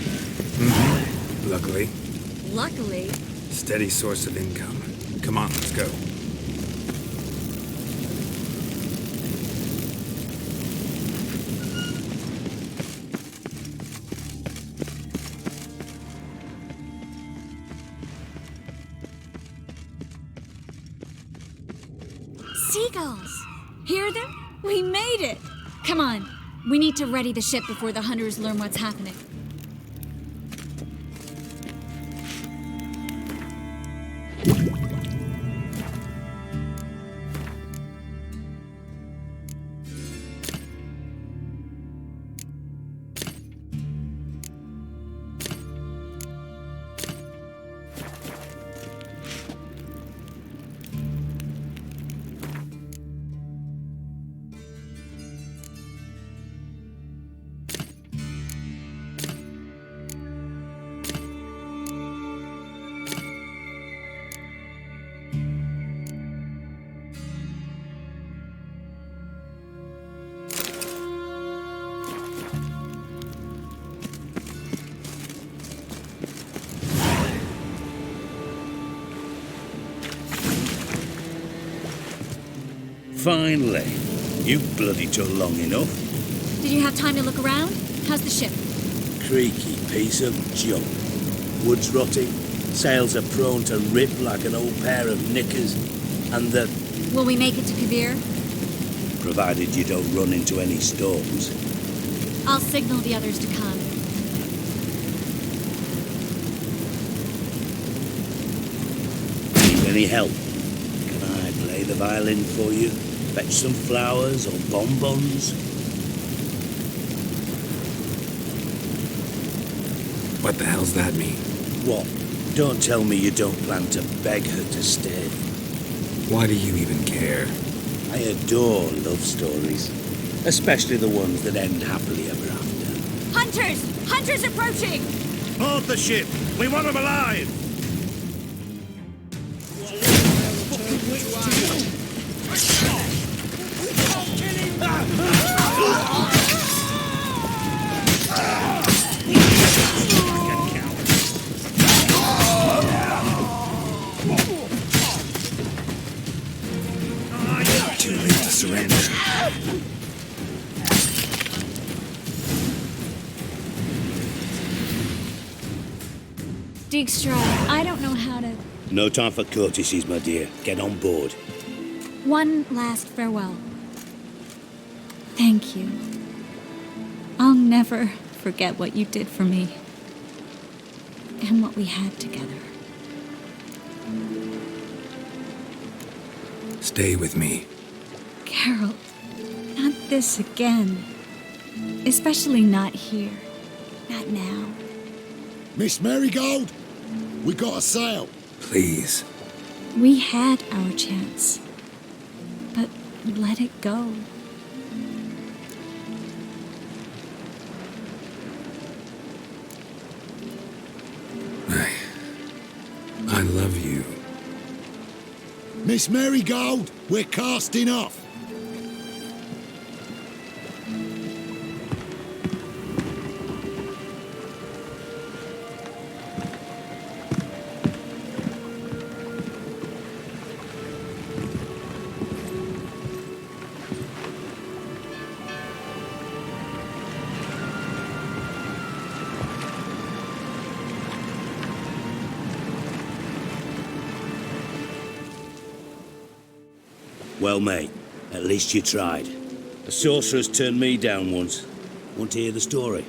Mm-hmm. Luckily. Luckily. Steady source of income. Come on, let's go. Seagulls! Hear them? We made it! Come on, we need to ready the ship before the hunters learn what's happening. Finally. You bloody took long enough. Did you have time to look around? How's the ship? Creaky piece of junk. Wood's rotting, sails are prone to rip like an old pair of knickers, and the... Will we make it to Kavir? Provided you don't run into any storms. I'll signal the others to come. Need any help? Can I play the violin for you? Fetch some flowers or bonbons? What the hell's that mean? What? Don't tell me you don't plan to beg her to stay. Why do you even care? I adore love stories. Especially the ones that end happily ever after. Hunters! Hunters approaching! Hold the ship! We want them alive! Too late to surrender. Dijkstra, I don't know how to... No time for courtesies, my dear. Get on board. One last farewell. Thank you. I'll never forget what you did for me. And what we had together. Stay with me. Carol, not this again. Especially not here. Not now. Miss Marigold, we got a sail. Please. We had our chance. But let it go. I love you. Miss Marigold, we're casting off. Well, mate, at least you tried. A sorceress turned me down once. Want to hear the story?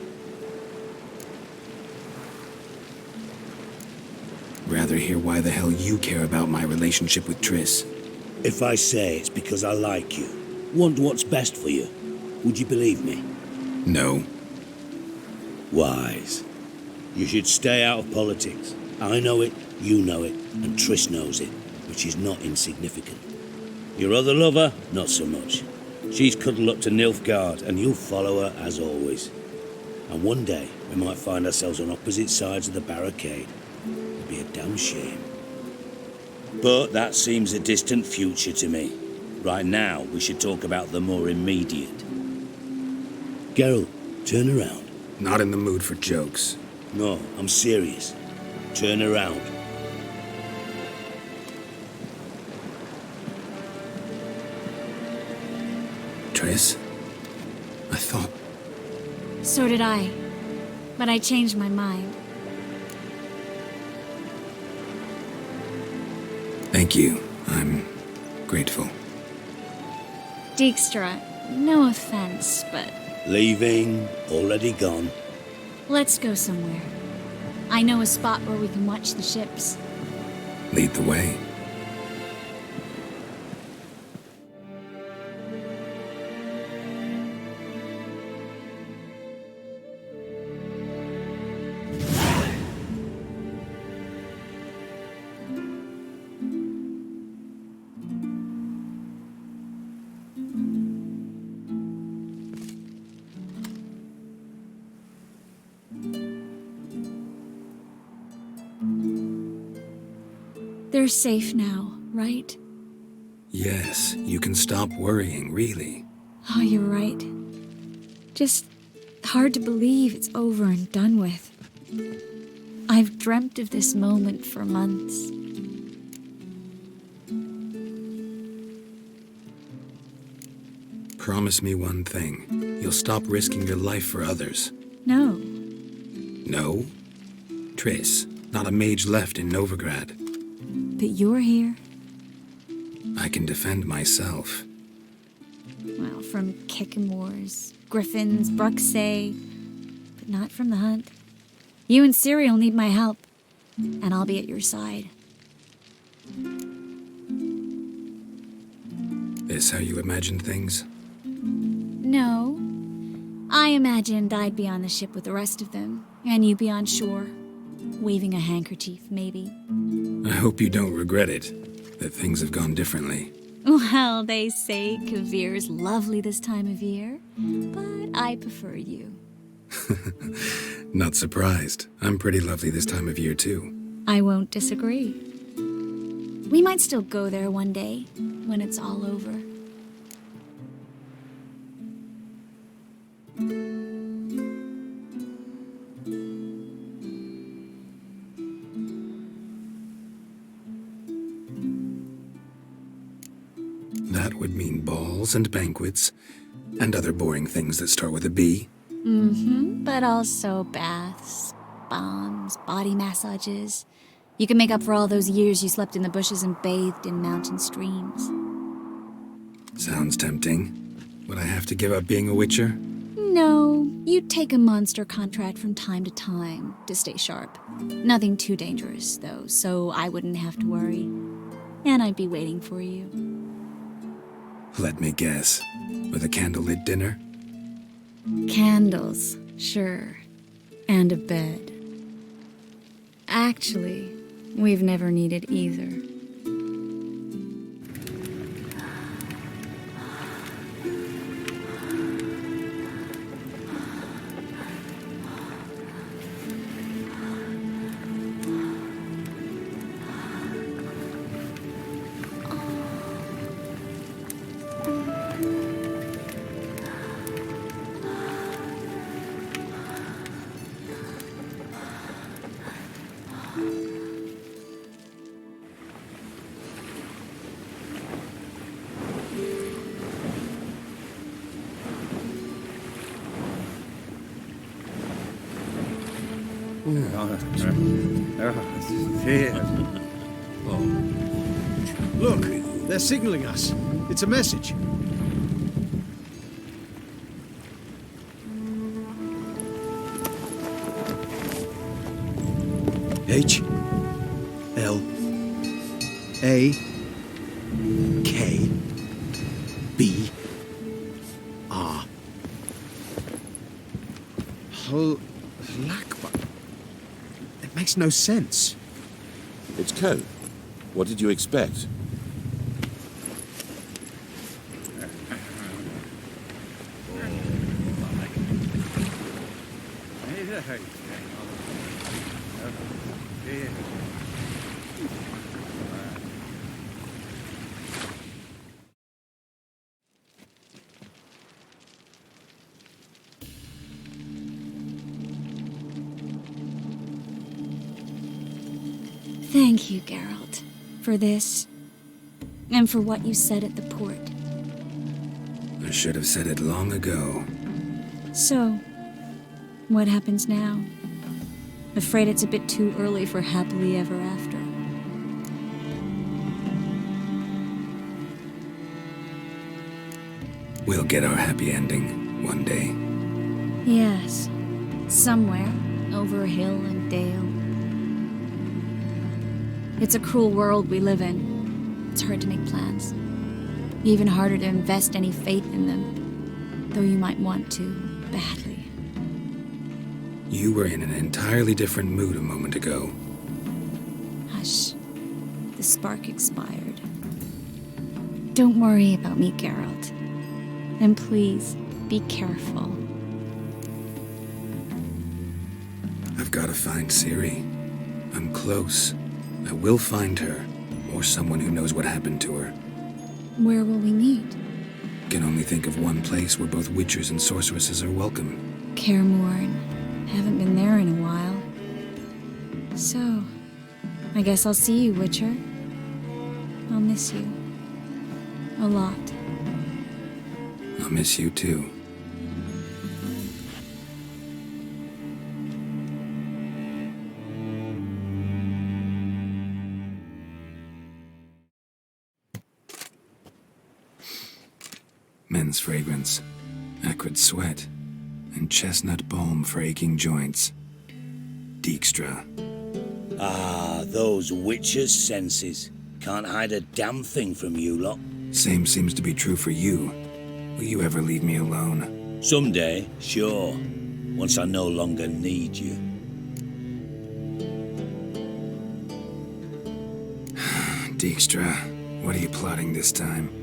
Rather hear why the hell you care about my relationship with Triss. If I say it's because I like you, want what's best for you, would you believe me? No. Wise. You should stay out of politics. I know it, you know it, and Triss knows it, which is not insignificant. Your other lover, not so much. She's cuddled up to Nilfgaard, and you'll follow her as always. And one day, we might find ourselves on opposite sides of the barricade. It'd be a damn shame. But that seems a distant future to me. Right now, we should talk about the more immediate. Geralt, turn around. Not in the mood for jokes. No, I'm serious. Turn around. Triss? I thought... So did I. But I changed my mind. Thank you. I'm grateful. Dijkstra, no offense, but Leaving, already gone. let's go somewhere. I know a spot where we can watch the ships. Lead the way. They're safe now, right? Yes, you can stop worrying, really. Oh, you're right. Just hard to believe it's over and done with. I've dreamt of this moment for months. Promise me one thing. You'll stop risking your life for others. No. No? Triss, not a mage left in Novigrad. But you're here? I can defend myself. Well, from kickin' wars, griffins, Bruxay, but not from the hunt. You and Ciri will need my help, and I'll be at your side. This how you imagined things? No. I imagined I'd be on the ship with the rest of them, and you be on shore, waving a handkerchief, maybe. I hope you don't regret it, that things have gone differently. Well, they say Kavir's lovely this time of year, but I prefer you. Not surprised. I'm pretty lovely this time of year, too. I won't disagree. We might still go there one day, when it's all over. That would mean balls and banquets, and other boring things that start with a B. Mm-hmm, but also baths, bombs, body massages. You can make up for all those years you slept in the bushes and bathed in mountain streams. Sounds tempting. Would I have to give up being a witcher? No, you'd take a monster contract from time to time to stay sharp. Nothing too dangerous, though, so I wouldn't have to worry. And I'd be waiting for you. Let me guess. With a candlelit dinner? Candles, sure. And a bed. Actually, we've never needed either. Look, they're signaling us. It's a message. H L A K B R. Lakba. It makes no sense. It's code. What did you expect? Thank you, Geralt, for this, and for what you said at the port. I should have said it long ago. So, what happens now? Afraid it's a bit too early for happily ever after. We'll get our happy ending one day. Yes, somewhere, over hill and dale. It's a cruel world we live in. It's hard to make plans. Even harder to invest any faith in them, though you might want to, badly. You were in an entirely different mood a moment ago. Hush. The spark expired. Don't worry about me, Geralt. And please, be careful. I've got to find Ciri. I'm close. I will find her, or someone who knows what happened to her. Where will we meet? Can only think of one place where both witchers and sorceresses are welcome. Kaer Morhen. Haven't been there in a while. So, I guess I'll see you, Witcher. I'll miss you. A lot. I'll miss you too. Men's fragrance, acrid sweat, and chestnut balm for aching joints. Dijkstra. Ah, those witches' senses. Can't hide a damn thing from you lot. Same seems to be true for you. Will you ever leave me alone? Someday, sure. Once I no longer need you. Dijkstra, what are you plotting this time?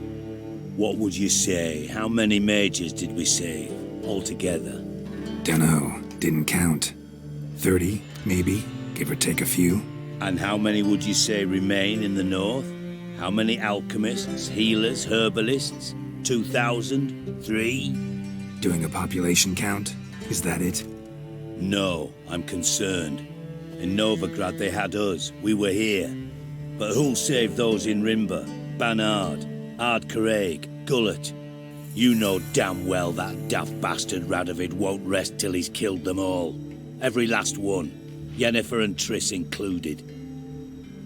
What would you say? How many mages did we save, altogether? Dunno, didn't count. 30, maybe, give or take a few. And how many would you say remain in the north? How many alchemists, healers, herbalists? 2,000? 3? Doing a population count? Is that it? No, I'm concerned. In Novigrad they had us, we were here. But who'll save those in Rimba? Banard, Ardcaraig, Gullet? You know damn well that daft bastard Radovid won't rest till he's killed them all. Every last one. Yennefer and Triss included.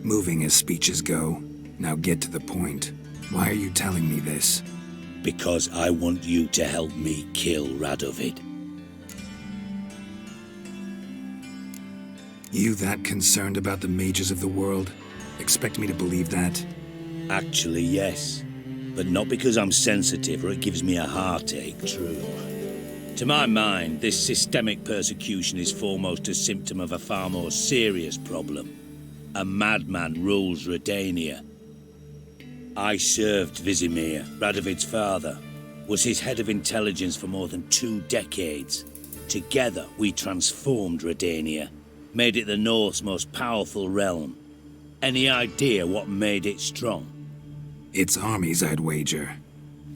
Moving as speeches go. Now get to the point. Why are you telling me this? Because I want you to help me kill Radovid. You that concerned about the mages of the world? Expect me to believe that? Actually, yes. But not because I'm sensitive or it gives me a heartache, true. To my mind, this systemic persecution is foremost a symptom of a far more serious problem. A madman rules Redania. I served Vizimir, Radovid's father, was his head of intelligence for more than 2 decades. Together, we transformed Redania, made it the North's most powerful realm. Any idea what made it strong? Its armies, I'd wager.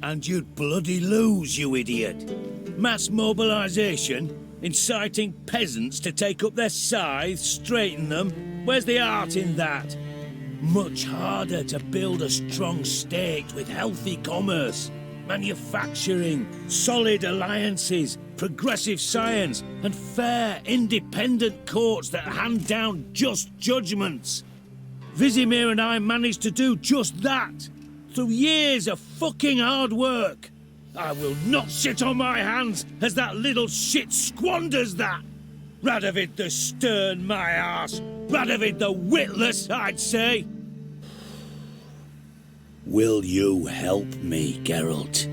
And you'd bloody lose, you idiot. Mass mobilization? Inciting peasants to take up their scythes, straighten them? Where's the art in that? Much harder to build a strong state with healthy commerce, manufacturing, solid alliances, progressive science, and fair, independent courts that hand down just judgments. Vizimir and I managed to do just that, through years of fucking hard work. I will not sit on my hands as that little shit squanders that. Radovid the stern, my arse. Radovid the witless, I'd say. Will you help me, Geralt?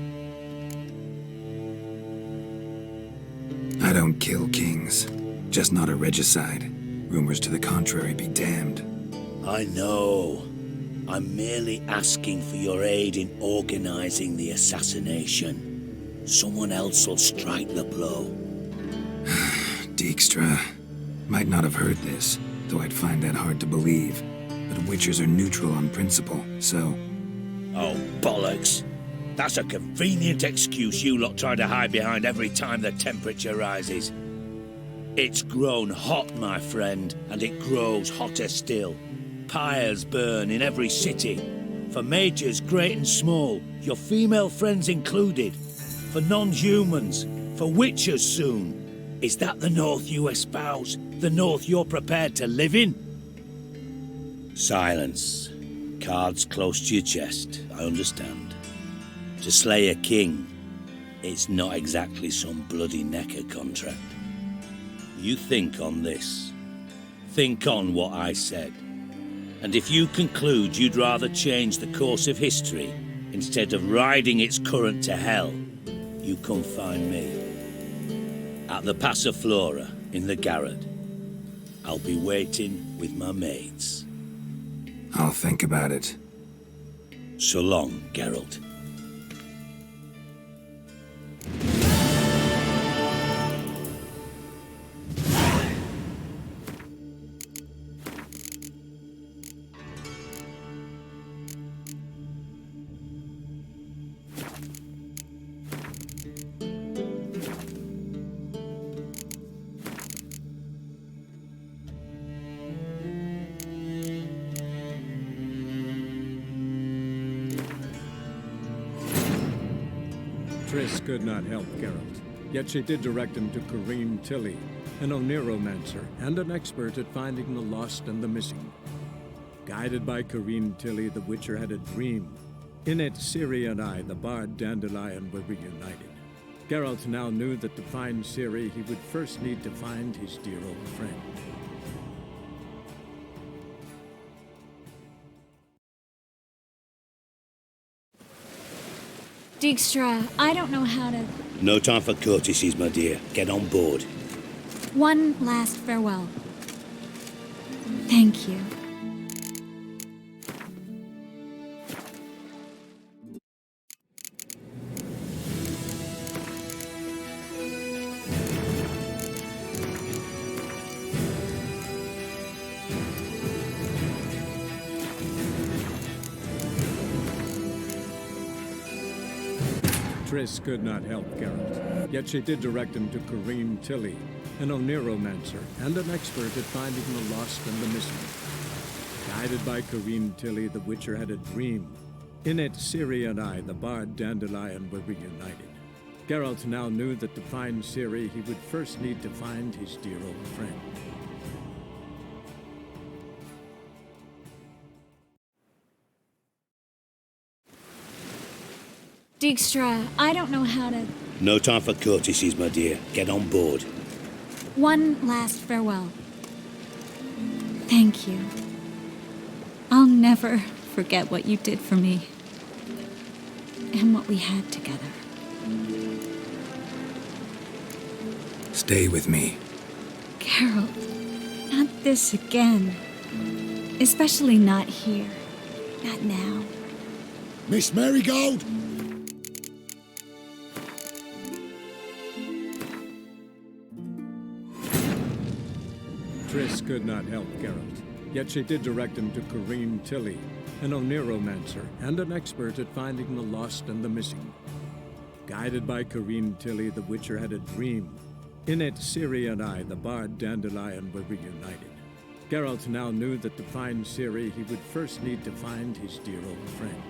I don't kill kings. Just not a regicide. Rumors to the contrary be damned. I know. I'm merely asking for your aid in organizing the assassination. Someone else will strike the blow. Dijkstra. Might not have heard this, though I'd find that hard to believe. But witchers are neutral on principle, so... Oh, bollocks. That's a convenient excuse you lot try to hide behind every time the temperature rises. It's grown hot, my friend, and it grows hotter still. pyres burn in every city. For majors great and small, your female friends included. For non-humans, for witchers soon. Is that the North you espouse? The North you're prepared to live in? Silence. Cards close to your chest, I understand. To slay a king, it's not exactly some bloody necker contract. You think on this. Think on what I said. And if you conclude you'd rather change the course of history instead of riding its current to hell, you come find me. At the Passiflora in the garret. I'll be waiting with my mates. I'll think about it. So long, Geralt. Triss could not help Geralt, yet she did direct him to Kareem Tilly, an Oniromancer and an expert at finding the lost and the missing. Guided by Kareem Tilly, the Witcher had a dream. In it, Ciri and I, the bard Dandelion, were reunited. Geralt now knew that to find Ciri, he would first need to find his dear old friend. Dijkstra, I don't know how to... No time for courtesies, my dear. Get on board. One last farewell. Thank you. Triss could not help Geralt, yet she did direct him to Kareem Tilly, an Oniromancer and an expert at finding the lost and the missing. Guided by Kareem Tilly, the Witcher had a dream. In it, Ciri and I, the bard Dandelion, were reunited. Geralt now knew that to find Ciri, he would first need to find his dear old friend. Dijkstra, I don't know how to... No time for courtesies, my dear. Get on board. One last farewell. Thank you. I'll never forget what you did for me. And what we had together. Stay with me. Geralt, not this again. Especially not here. Not now. Miss Marigold! Triss could not help Geralt, yet she did direct him to Kareem Tilly, an Oniromancer and an expert at finding the lost and the missing. Guided by Kareem Tilly, the Witcher had a dream. In it, Ciri and I, the bard Dandelion, were reunited. Geralt now knew that to find Ciri, he would first need to find his dear old friend.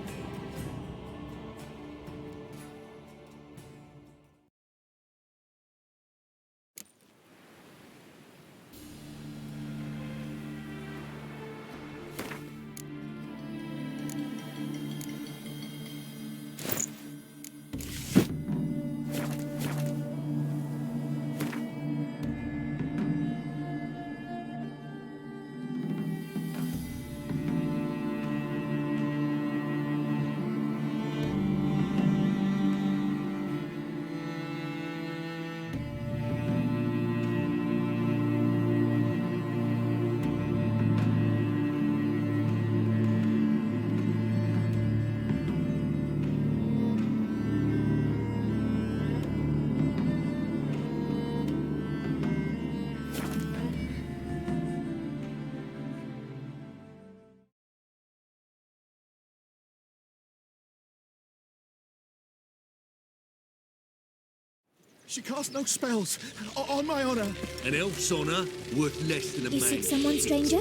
She cast no spells, on my honor. An elf's honor worth less than a You man's. seek someone, stranger?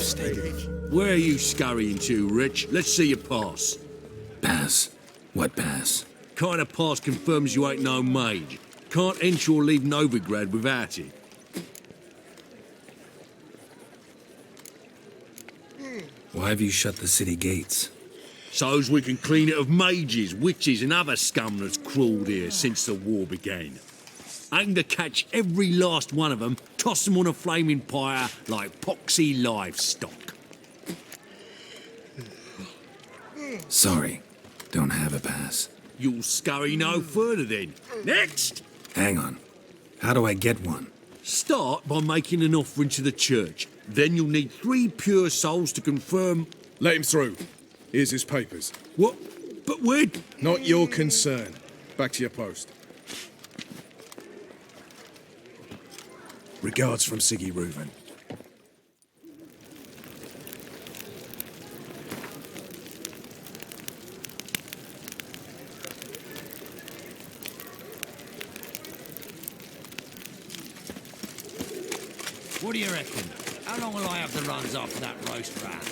steady. Where are you scurrying to, Rich? Let's see your pass. Pass? What pass? Kind of pass confirms you ain't no mage. Can't enter or leave Novigrad without it. Why have you shut the city gates? So's we can clean it of mages, witches and other scum that's crawled here since the war began. Aim to catch every last one of them, toss them on a flaming pyre like poxy livestock. Sorry, don't have a pass. You'll scurry no further then. Next! Hang on. How do I get one? Start by making an offering to the church. Then you'll need 3 pure souls to confirm... Let him through. Here's his papers. What? But we're... Not your concern. Back to your post. Regards from Siggy Reuven. What do you reckon? How long will I have the runs after that roast rat?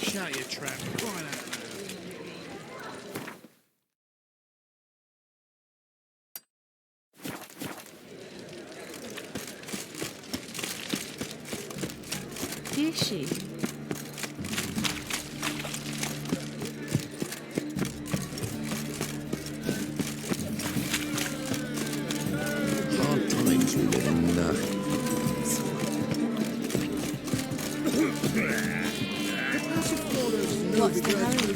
Shut your trap. Crying out loud. Is she? Hard times we live in, What's the hurry,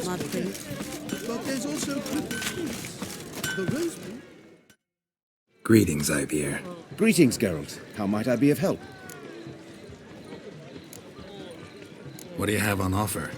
Mud Queen? But there's also the rosemary. Greetings, Ivier. Greetings, Geralt. How might I be of help? What do you have on offer?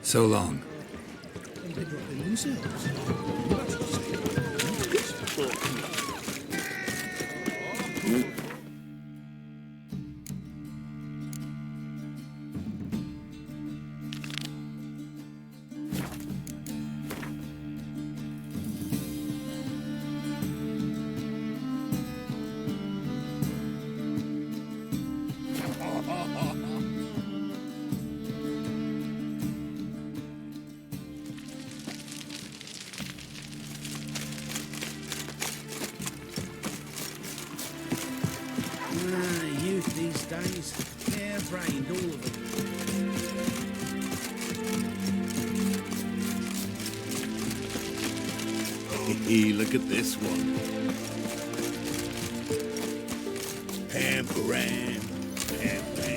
So long. Youth these days, hair-brained, all of them. Look at this one. Pam-param, pam-pam-param.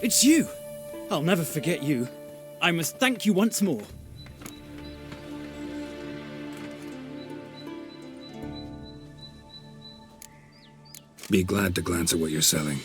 It's you! I'll never forget you. I must thank you once more. Be glad to glance at what you're selling.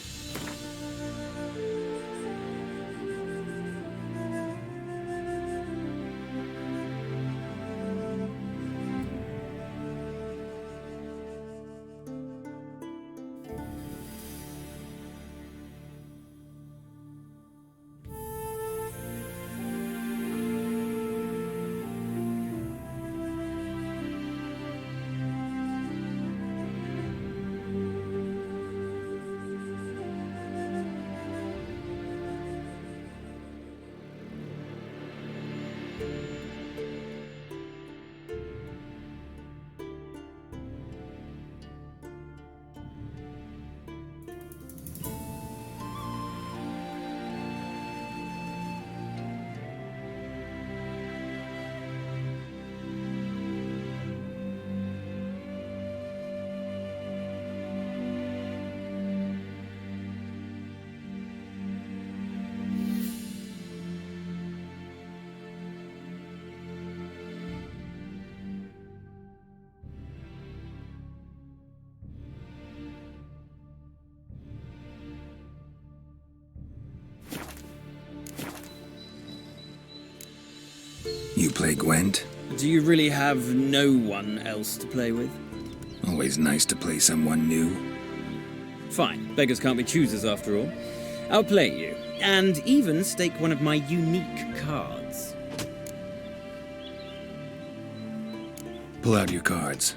You play Gwent? Do you really have no one else to play with? Always nice to play someone new. Fine, beggars can't be choosers after all. I'll play you, and even stake one of my unique cards. Pull out your cards.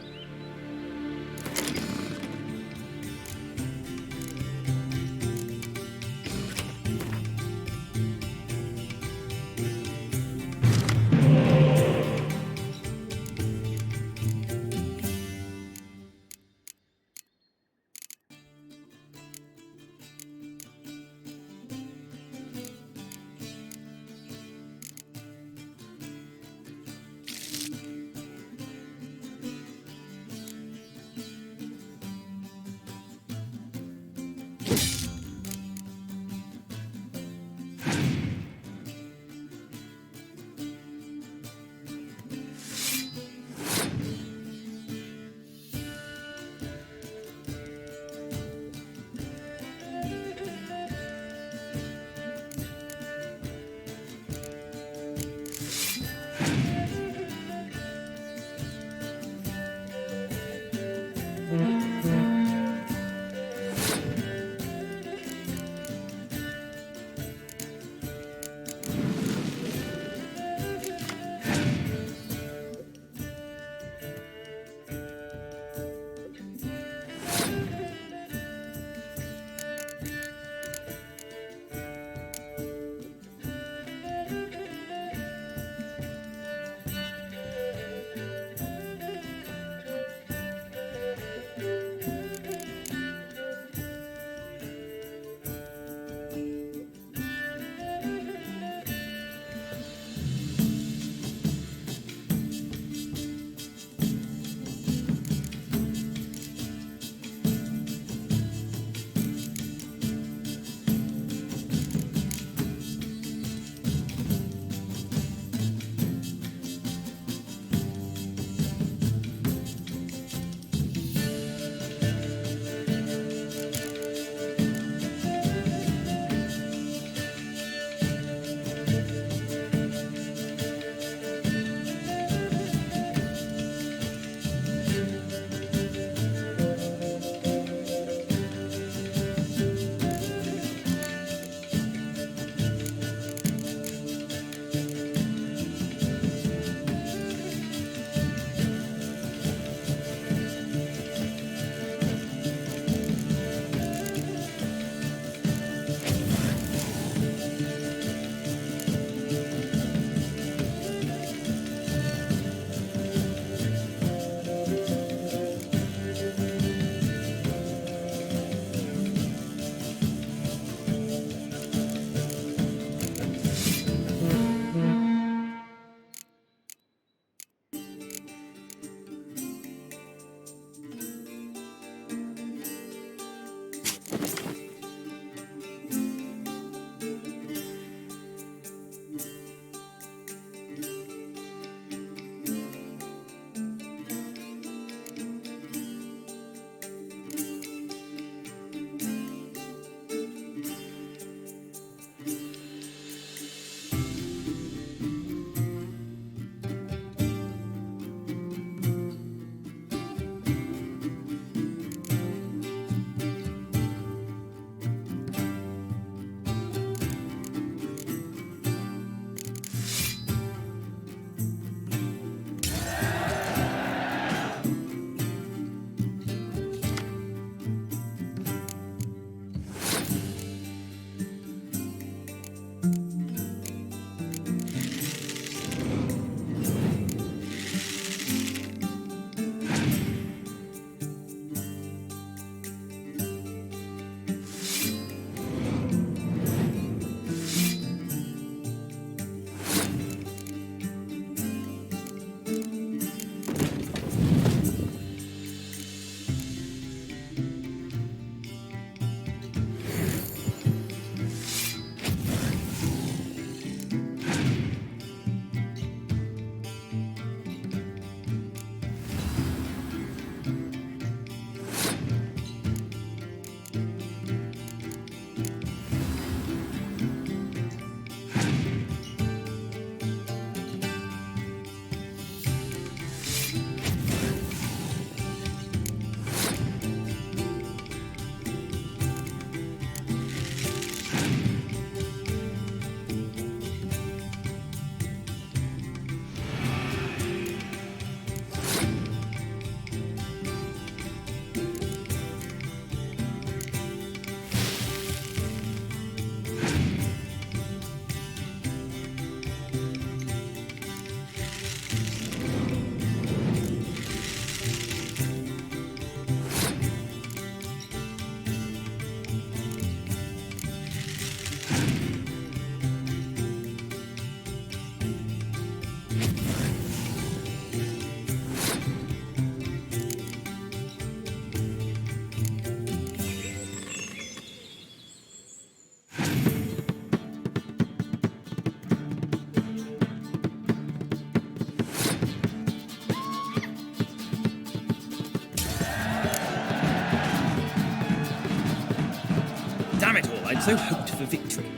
so hoped for victory.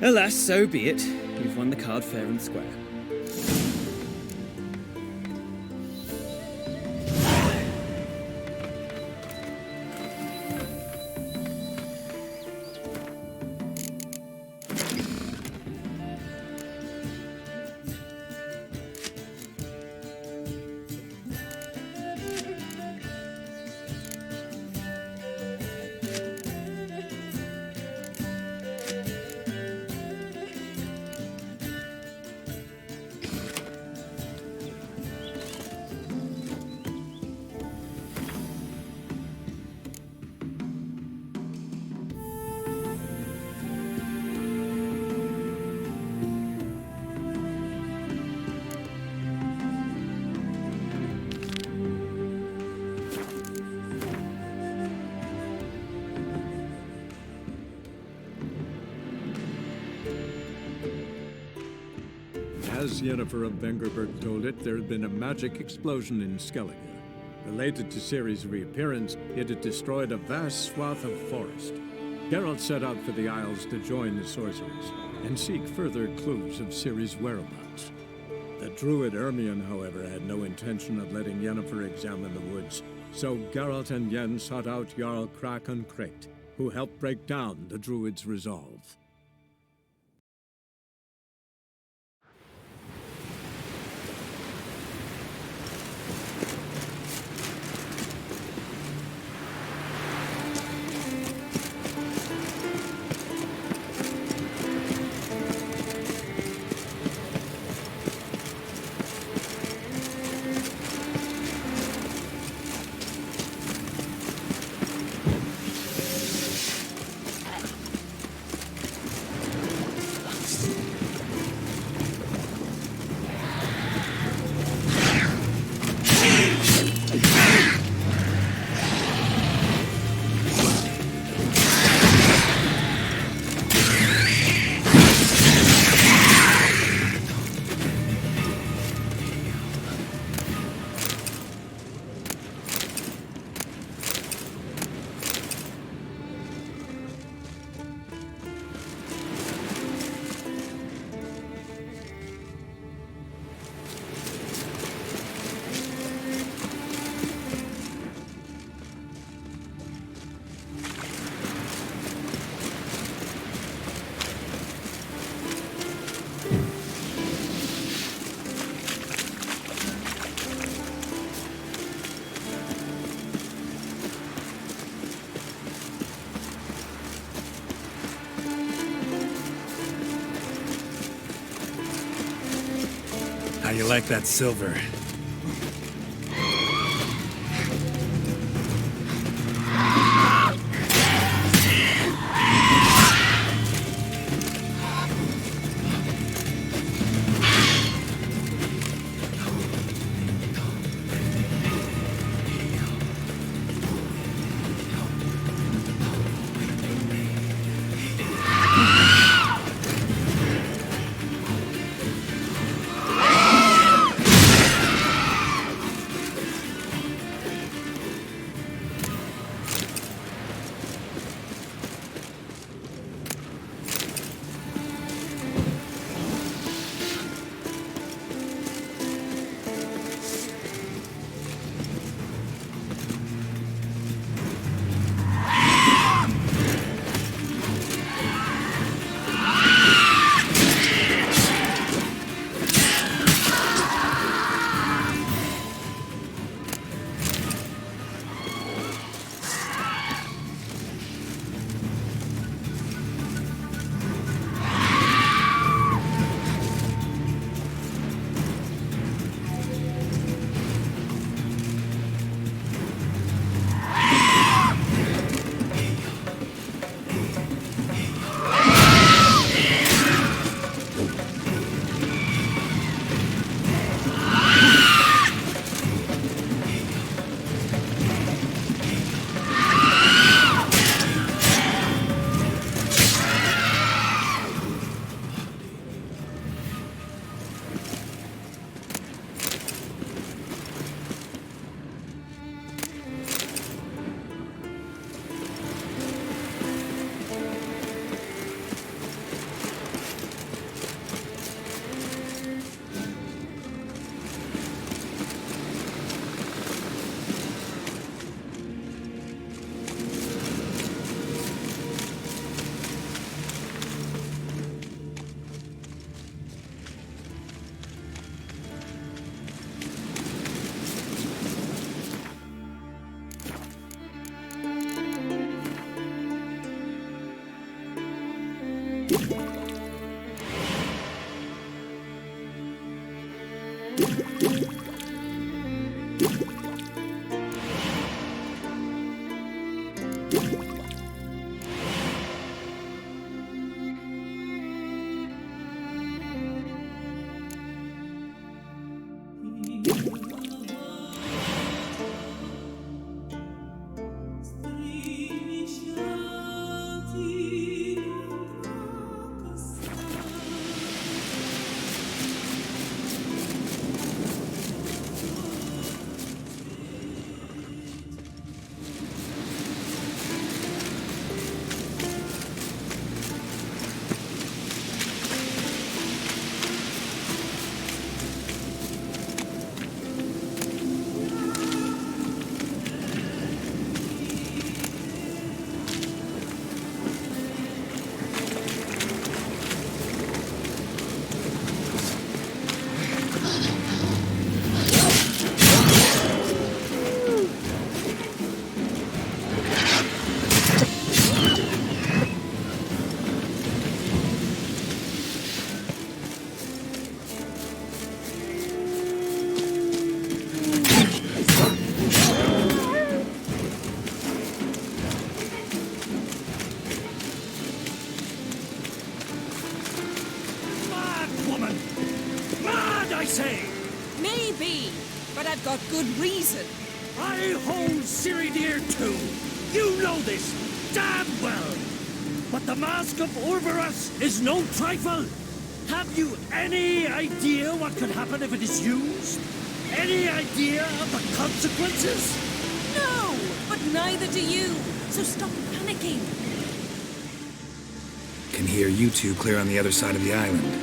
Alas, so be it. We've won the card fair and square. As Yennefer of Vengerberg told it, there had been a magic explosion in Skellige. Related to Ciri's reappearance, it had destroyed a vast swath of forest. Geralt set out for the Isles to join the sorcerers and seek further clues of Ciri's whereabouts. The druid Ermion, however, had no intention of letting Yennefer examine the woods, so Geralt and Yen sought out Jarl Krakon Krekt, who helped break down the druid's resolve. How you like that silver? Got good reason. I hold Ciri dear too. You know this damn well. But the Mask of Urberus is no trifle. Have you any idea what could happen if it is used? Any idea of the consequences? No, but neither do you. So stop panicking. Can hear you two clear on the other side of the island.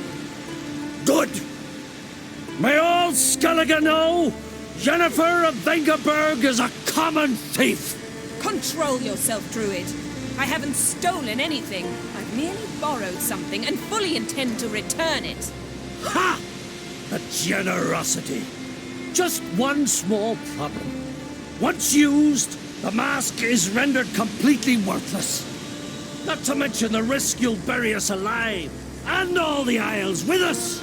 Good. May all Skellige know Yennefer of Vengerberg is a common thief! Control yourself, Druid. I haven't stolen anything. I've merely borrowed something and fully intend to return it. Ha! The generosity. Just one small problem. Once used, the mask is rendered completely worthless. Not to mention the risk you'll bury us alive, and all the Isles with us!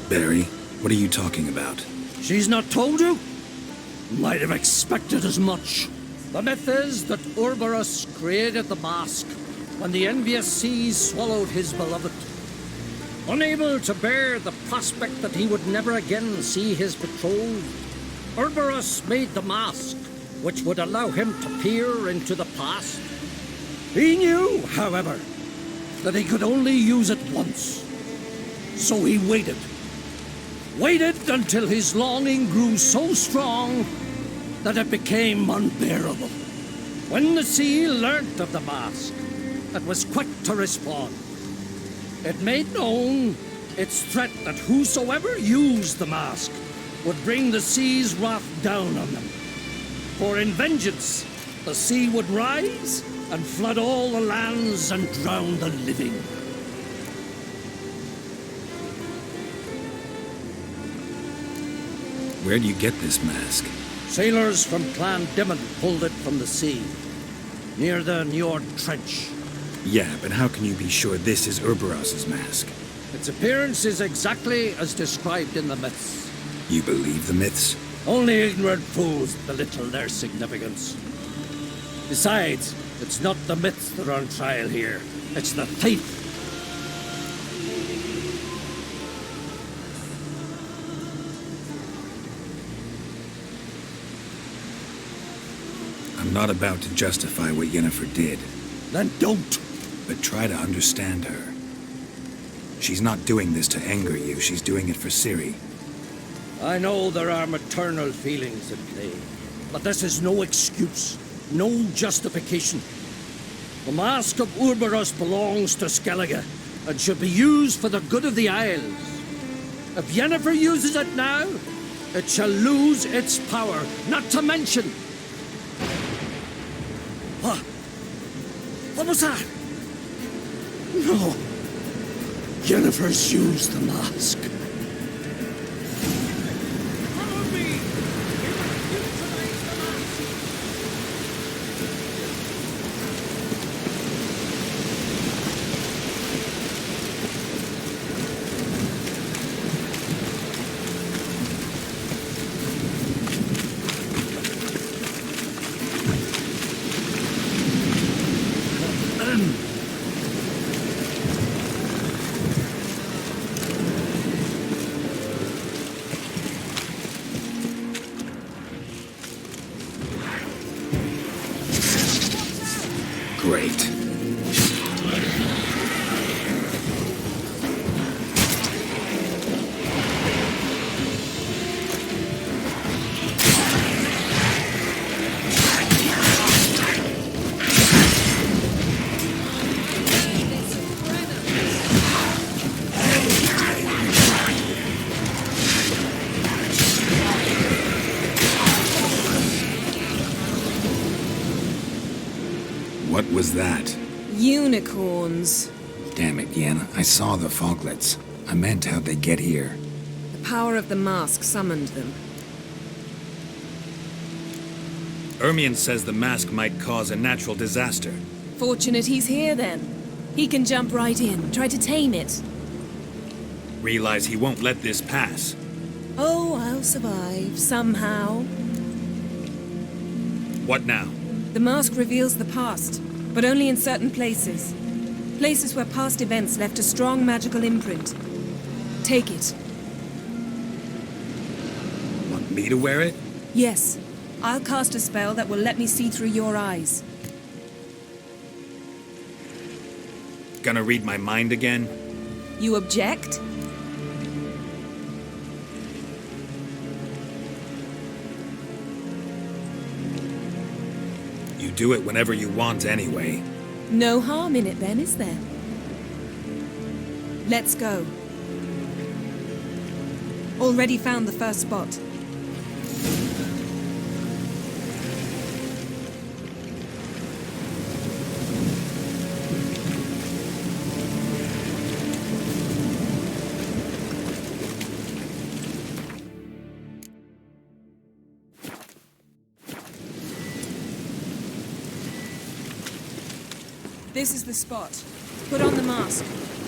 Barry, what are you talking about? She's not told you? Might have expected as much. The myth is that Urberus created the mask when the envious seas swallowed his beloved. Unable to bear the prospect that he would never again see his betrothed, Urberus made the mask, which would allow him to peer into the past. He knew, however, that he could only use it once. So he waited. Waited until his longing grew so strong that it became unbearable. When the sea learnt of the mask, it was quick to respond. It made known its threat that whosoever used the mask would bring the sea's wrath down on them. For in vengeance, the sea would rise and flood all the lands and drown the living. Where'd you get this mask? Sailors from Clan Dimon pulled it from the sea, near the Njord Trench. Yeah, but how can you be sure this is Urberus's mask? Its appearance is exactly as described in the myths. You believe the myths? Only ignorant fools belittle their significance. Besides, it's not the myths that are on trial here. It's the thief. I'm not about to justify what Yennefer did. Then don't. But try to understand her. She's not doing this to anger you. She's doing it for Ciri. I know there are maternal feelings at play, but this is no excuse, no justification. The Mask of Urberus belongs to Skellige and should be used for the good of the Isles. If Yennefer uses it now, it shall lose its power, not to mention... What was that? No. Yennefer's used the mask. Great. What was that? Unicorns. Damn it, Yen. I saw the foglets. I meant how'd they get here. The power of the mask summoned them. Ermion says the mask might cause a natural disaster. Fortunate he's here, then. He can jump right in, try to tame it. Realize he won't let this pass. Oh, I'll survive, somehow. What now? The mask reveals the past, but only in certain places. Places where past events left a strong magical imprint. Take it. Want me to wear it? Yes. I'll cast a spell that will let me see through your eyes. Gonna read my mind again? You object? You do it whenever you want anyway. No harm in it then, is there? Let's go. Already found the first spot. This is the spot. Put on the mask.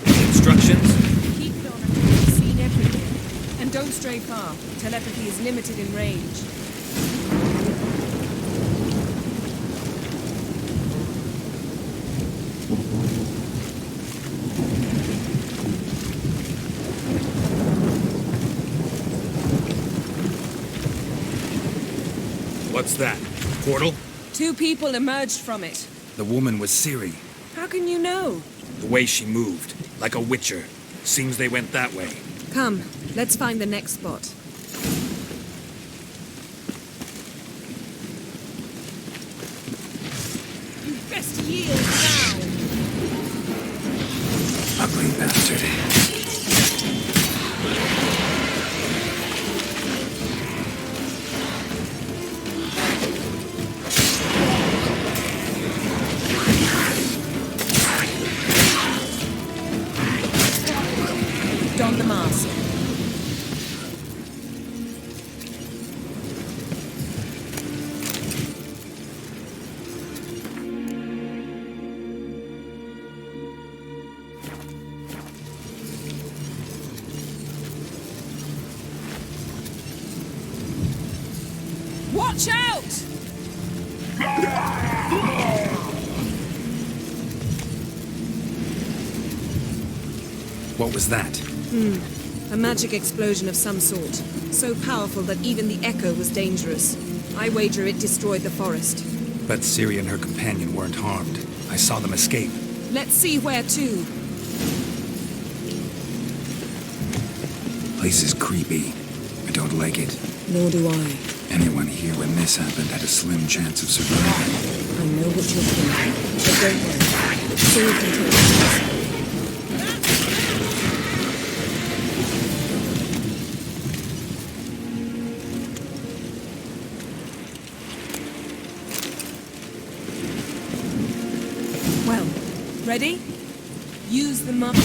Instructions? Keep it on until you've seen everything. And don't stray far. Telepathy is limited in range. What's that? Portal? 2 people emerged from it. The woman was Ciri. How can you know? The way she moved, like a witcher. Seems they went that way. Come, let's find the next spot. You best yield now! Ugly bastard. Don the mask. Watch out! What was that? A magic explosion of some sort. So powerful that even the echo was dangerous. I wager it destroyed the forest. But Ciri and her companion weren't harmed. I saw them escape. Let's see where to. Place is creepy. I don't like it. Nor do I. Anyone here when this happened had a slim chance of surviving. I know what you're thinking. But don't worry. Ciri can take this. Well, ready? Use the muff.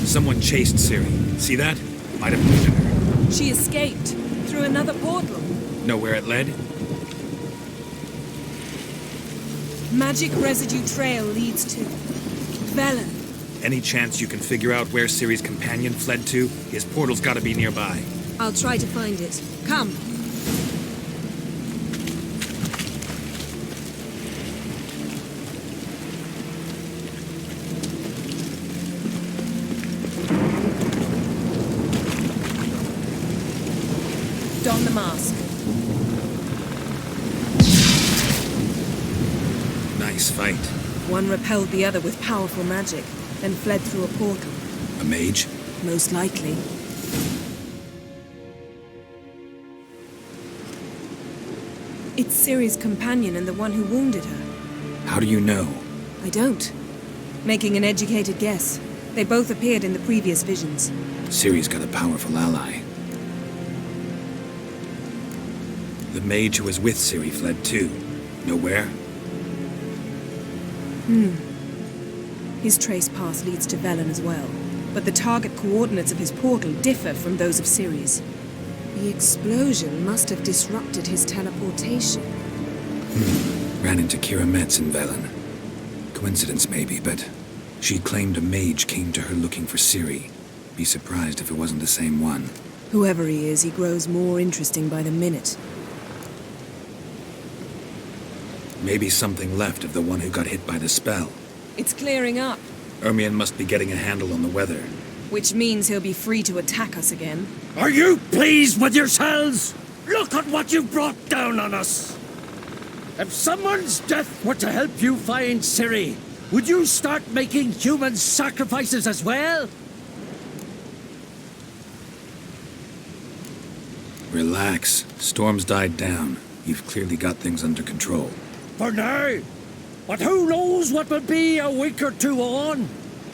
Someone chased Ciri. See that? Might have wounded her. She escaped through another portal. Know where it led? Magic residue trail leads to Velen. Any chance you can figure out where Ciri's companion fled to? His portal's gotta be nearby. I'll try to find it. Come. Nice fight. One repelled the other with powerful magic, then fled through a portal. A mage? Most likely. It's Ciri's companion and the one who wounded her. How do you know? I don't. Making an educated guess. They both appeared in the previous visions. Ciri's got a powerful ally. The mage who was with Ciri fled too. Know where? His trace path leads to Velen as well, but the target coordinates of his portal differ from those of Ciri's. The explosion must have disrupted his teleportation. Ran into Kira Metz in Velen. Coincidence maybe, but she claimed a mage came to her looking for Ciri. Be surprised if it wasn't the same one. Whoever he is, he grows more interesting by the minute. Maybe something left of the one who got hit by the spell. It's clearing up, Ermion must be getting a handle on the weather. which means he'll be free to attack us again. Are you pleased with yourselves? Look at what you've brought down on us. If someone's death were to help you find Ciri, would you start making human sacrifices as well? Relax. Storm's died down. You've clearly got things under control. For now. But who knows what will be a week or two on?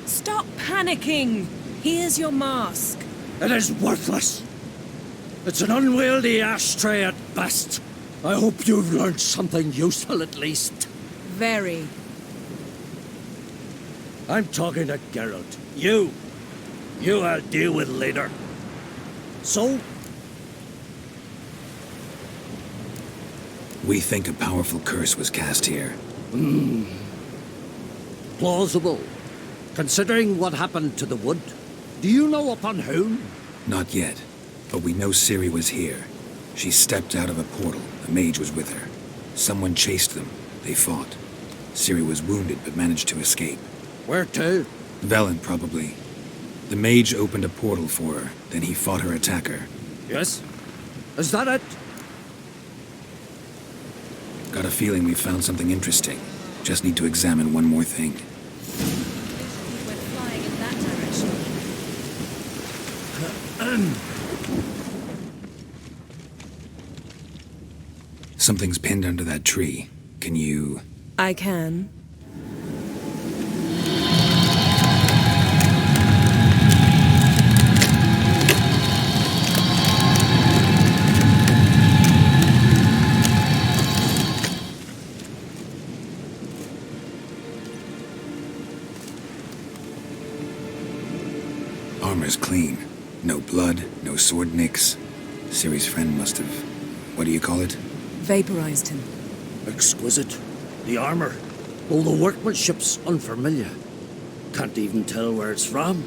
Stop panicking! Here's your mask. It is worthless. It's an unwieldy ashtray at best. I hope you've learned something useful at least. Very. I'm talking to Geralt. You I'll deal with later. So? We think a powerful curse was cast here. Plausible. Considering what happened to the wood. Do you know upon whom? Not yet, but we know Ciri was here. She stepped out of a portal. A mage was with her. Someone chased them. They fought. Ciri was wounded but managed to escape. Where to? Velen, probably. The mage opened a portal for her, then he fought her attacker. Yes? Is that it? Got a feeling we found something interesting. Just need to examine one more thing. We're flying in that direction. Something's pinned under that tree. Can you... I can. Armor's clean. No blood, no sword nicks. Ciri's friend must have... what do you call it? Vaporized him. Exquisite. The armor. All the workmanship's unfamiliar. Can't even tell where it's from.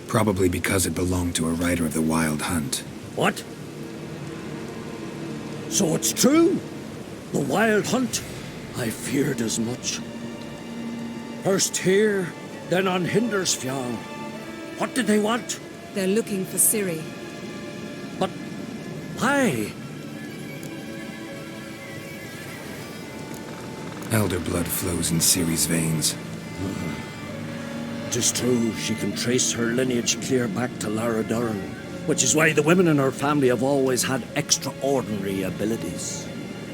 Probably because it belonged to a rider of the Wild Hunt. What? So it's true? The Wild Hunt? I feared as much. First here, then on Hindersfjall. What did they want? They're looking for Ciri. But why? Elder blood flows in Ciri's veins. It is true, she can trace her lineage clear back to Lara Durran, which is why the women in her family have always had extraordinary abilities.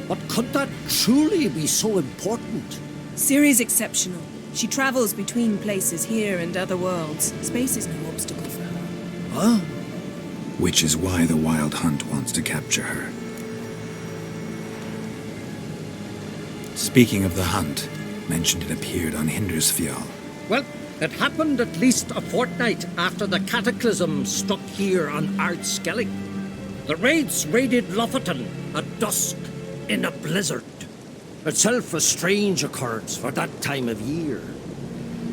But could that truly be so important? Ciri's exceptional. She travels between places here and other worlds. Space is no obstacle for her. Huh? Which is why the Wild Hunt wants to capture her. Speaking of the hunt, mentioned it appeared on Hindersfjall. Well, it happened at least a fortnight after the cataclysm struck here on Ardskellig. The raids raided Lofoten at dusk in a blizzard. Itself a strange occurrence for that time of year.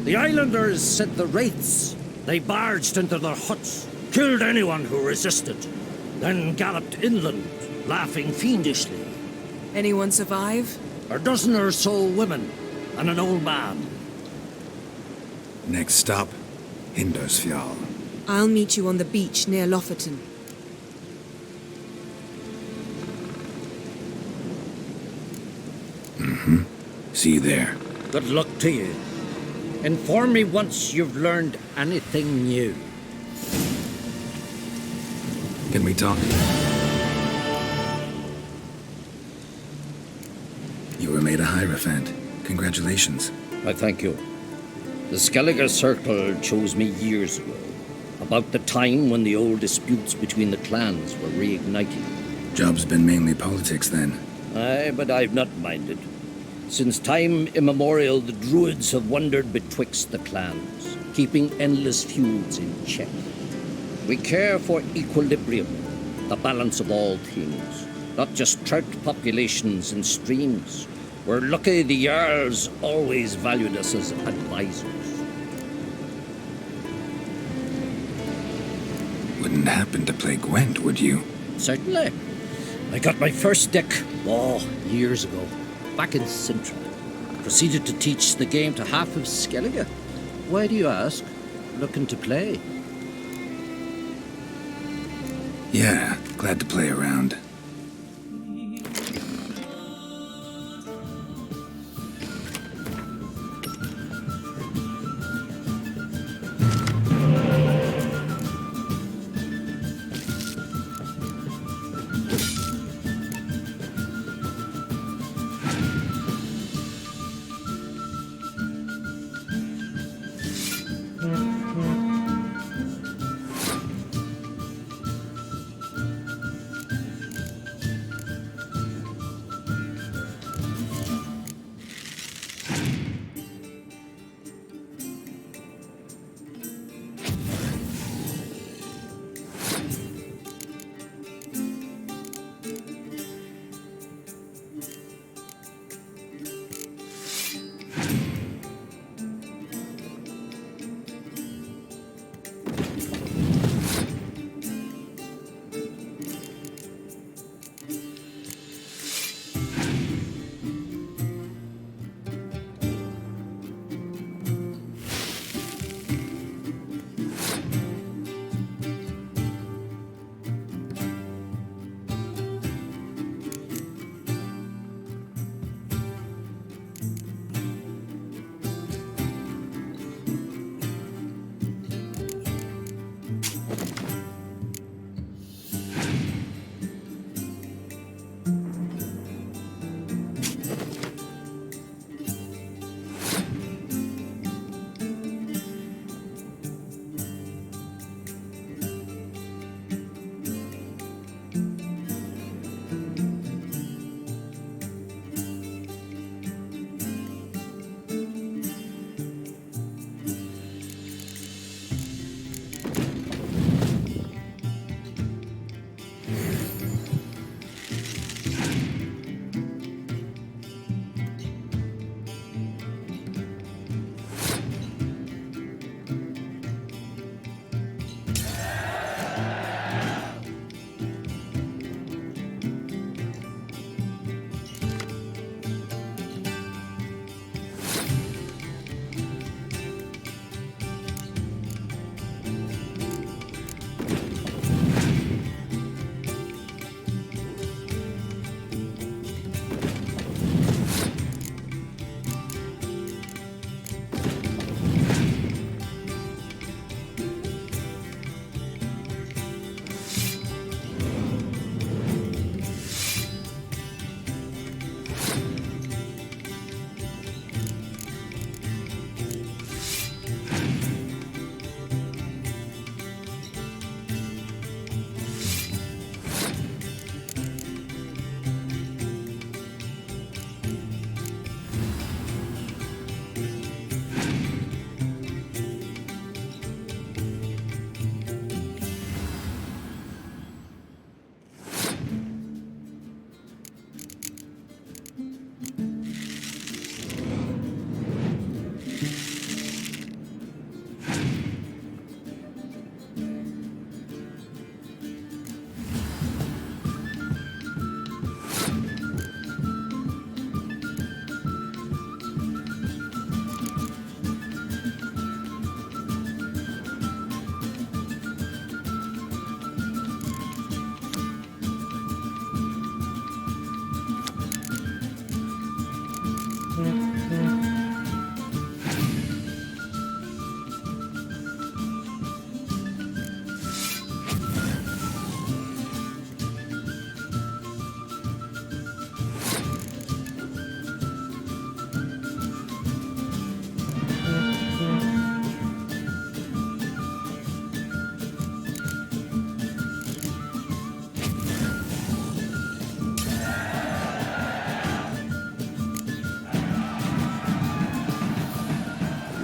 The islanders said the wraiths. They barged into their huts, killed anyone who resisted, then galloped inland, laughing fiendishly. Anyone survive? A dozen or so women, and an old man. Next stop, Hindersfjall. I'll meet you on the beach near Lofoten. See you there. Good luck to you. Inform me once you've learned anything new. Can we talk? You were made a Hierophant. Congratulations. I thank you. The Skellige Circle chose me years ago, about the time when the old disputes between the clans were reigniting. Job's been mainly politics then. Aye, but I've not minded. Since time immemorial, the Druids have wandered betwixt the clans, keeping endless feuds in check. We care for equilibrium, the balance of all things, not just trout populations and streams. We're lucky the Jarls always valued us as advisors. Wouldn't happen to play Gwent, would you? Certainly. I got my first deck, years ago, back in Sintra. Proceeded to teach the game to half of Skellige. Why do you ask? Looking to play? Yeah, glad to play around.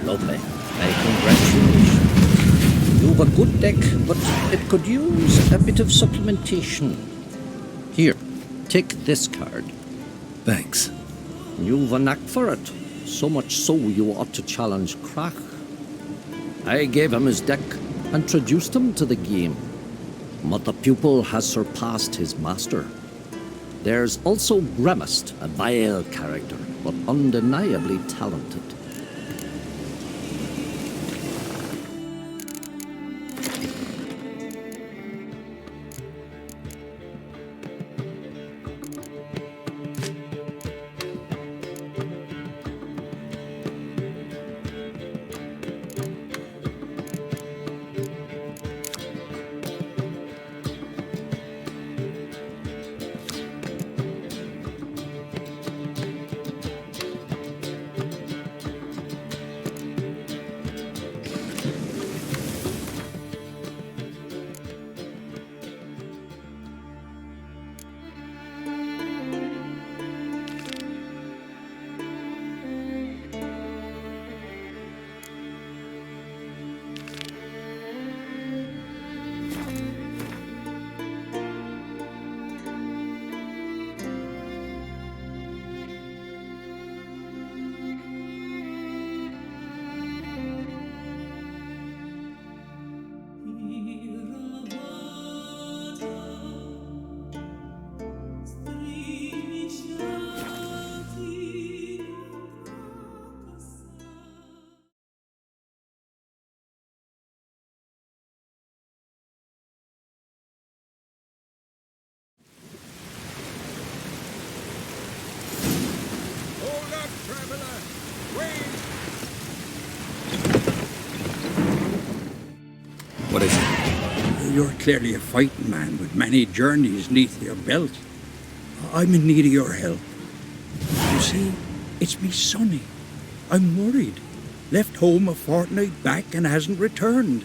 Lovely. I congratulate you. You've a good deck, but it could use a bit of supplementation. Here, take this card. Thanks. You've a knack for it. So much so you ought to challenge Krach. I gave him his deck, introduced him to the game. But the pupil has surpassed his master. There's also Gramist, a vile character, but undeniably talented. What is it? You're clearly a fighting man with many journeys neath your belt. I'm in need of your help. You see, it's me Sonny. I'm worried. Left home a fortnight back and hasn't returned.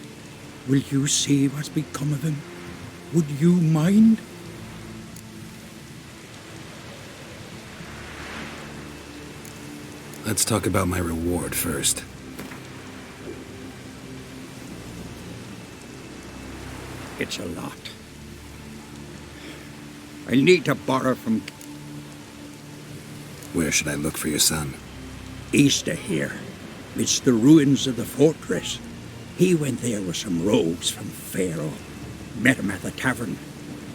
Will you see what's become of him? Would you mind? Let's talk about my reward first. It's a lot. I'll need to borrow from... Where should I look for your son? East of here. It's the ruins of the fortress. He went there with some rogues from Pharaoh. Met him at the tavern.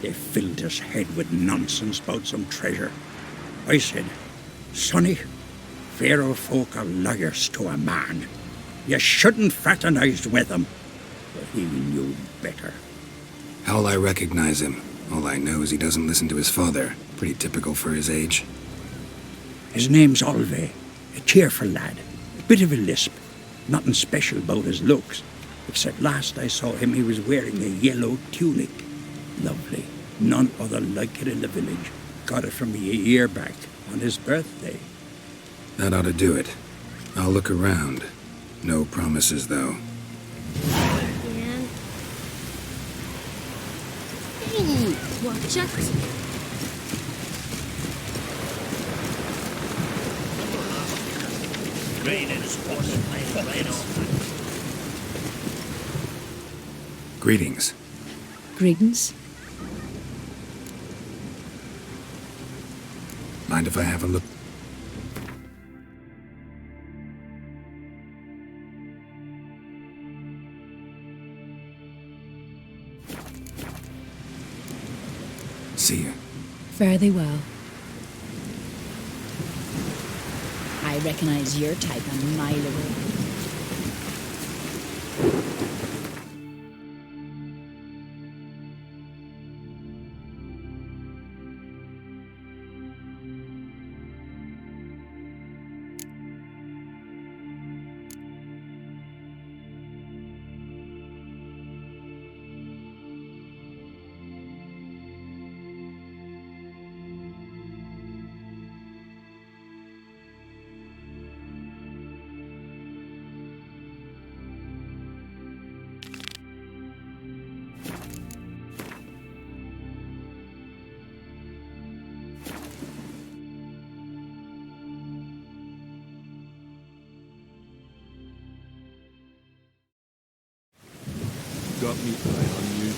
They filled his head with nonsense about some treasure. I said, Sonny, Pharaoh folk are liars to a man. You shouldn't fraternize with them. But he knew better. How'll I recognize him? All I know is he doesn't listen to his father. Pretty typical for his age. His name's Olve. A cheerful lad. A bit of a lisp. Nothing special about his looks. Except last I saw him he was wearing a yellow tunic. Lovely. None other like it in the village. Got it from me a year back, on his birthday. That ought to do it. I'll look around. No promises, though. Hey, watch out! Greetings. Greetings. Mind if I have a look? See you. Fare thee well. I recognize your type a mile away. got me eye on you.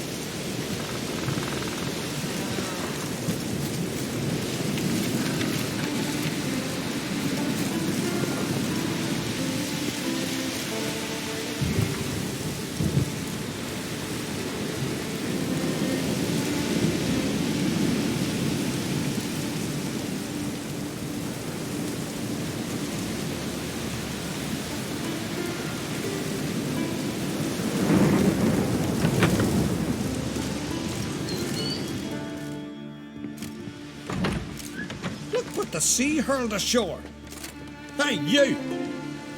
The sea hurled ashore. Hey, you!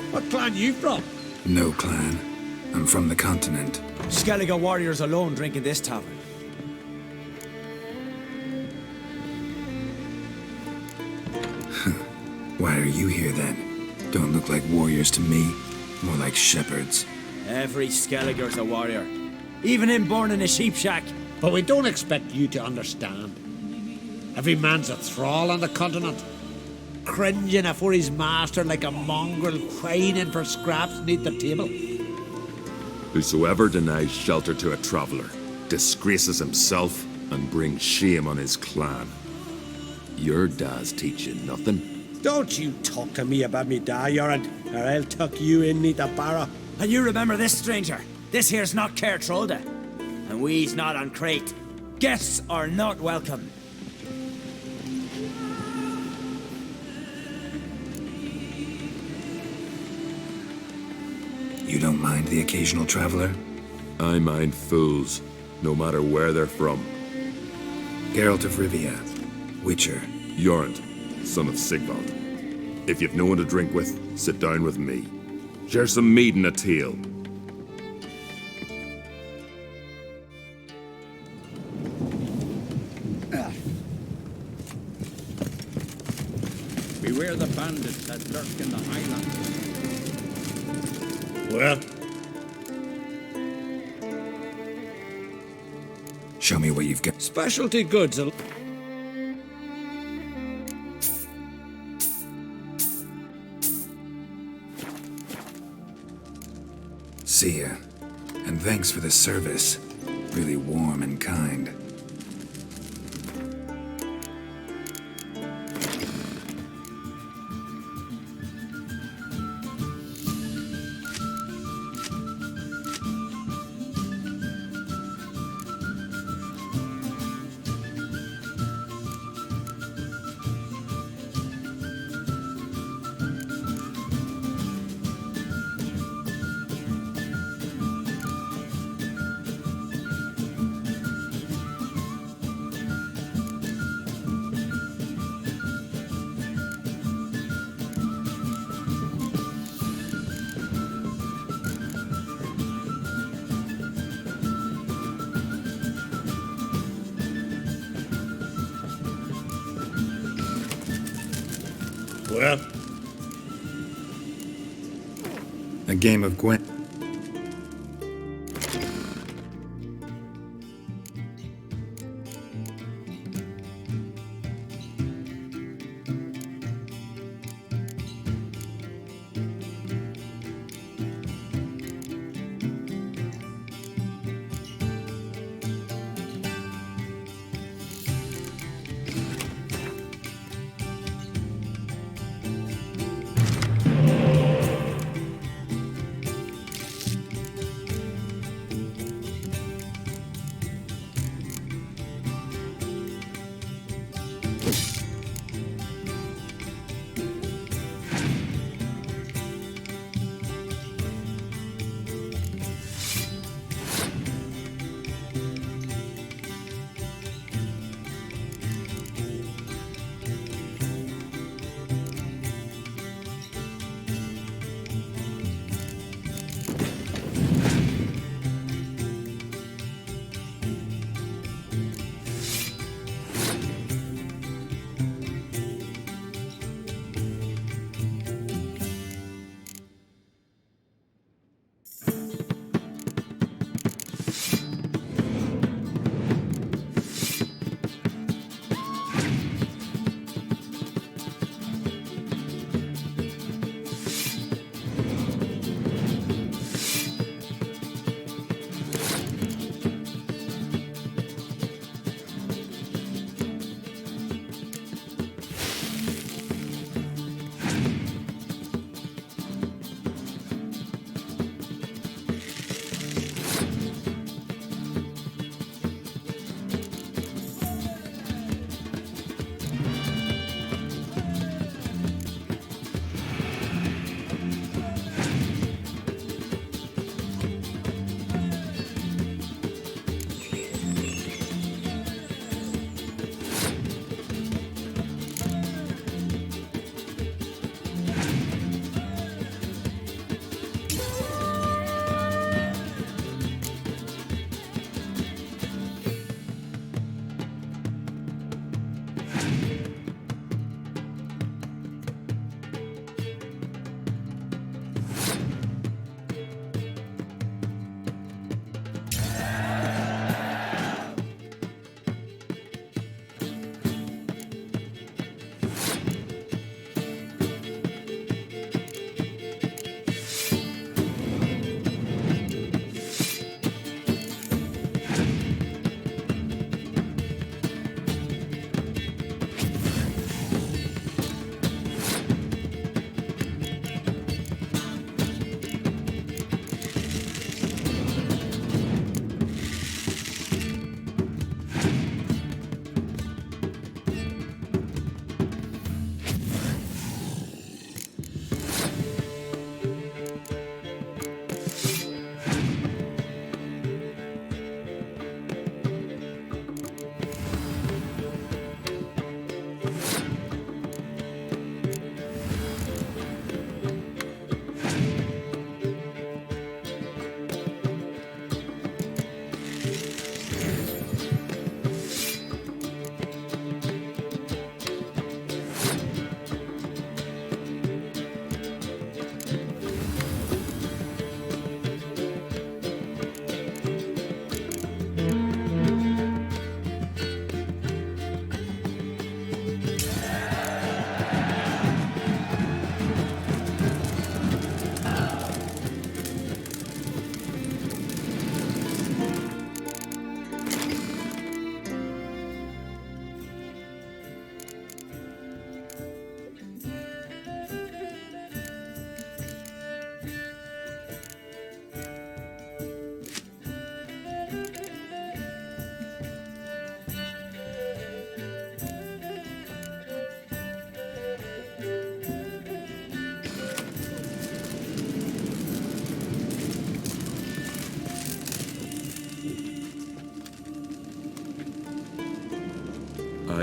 What clan you from? No clan. I'm from the continent. Skellige warriors alone drink in this tavern. Why are you here then? Don't look like warriors to me. More like shepherds. Every Skellige's a warrior. Even him born in a sheep shack. But we don't expect you to understand. Every man's a thrall on the continent, cringing afore his master like a mongrel whining for scraps neath the table. Whosoever denies shelter to a traveller disgraces himself and brings shame on his clan. Your dad's teaching nothing. Don't you talk to me about me da, Yoran, or I'll tuck you in neath the barrow. And you remember this, stranger. This here's not Cair Trolda, and we's not on Crate. Guests are not welcome. You don't mind the occasional traveler? I mind fools, no matter where they're from. Geralt of Rivia, Witcher. Jorund, son of Sigvald. If you've no one to drink with, sit down with me. Share some mead and a tale. Beware the bandits that lurk in the highlands. Well? Show me what you've got. Specialty goods. See ya. And thanks for the service. Really warm and kind. Well? A game of Gwent.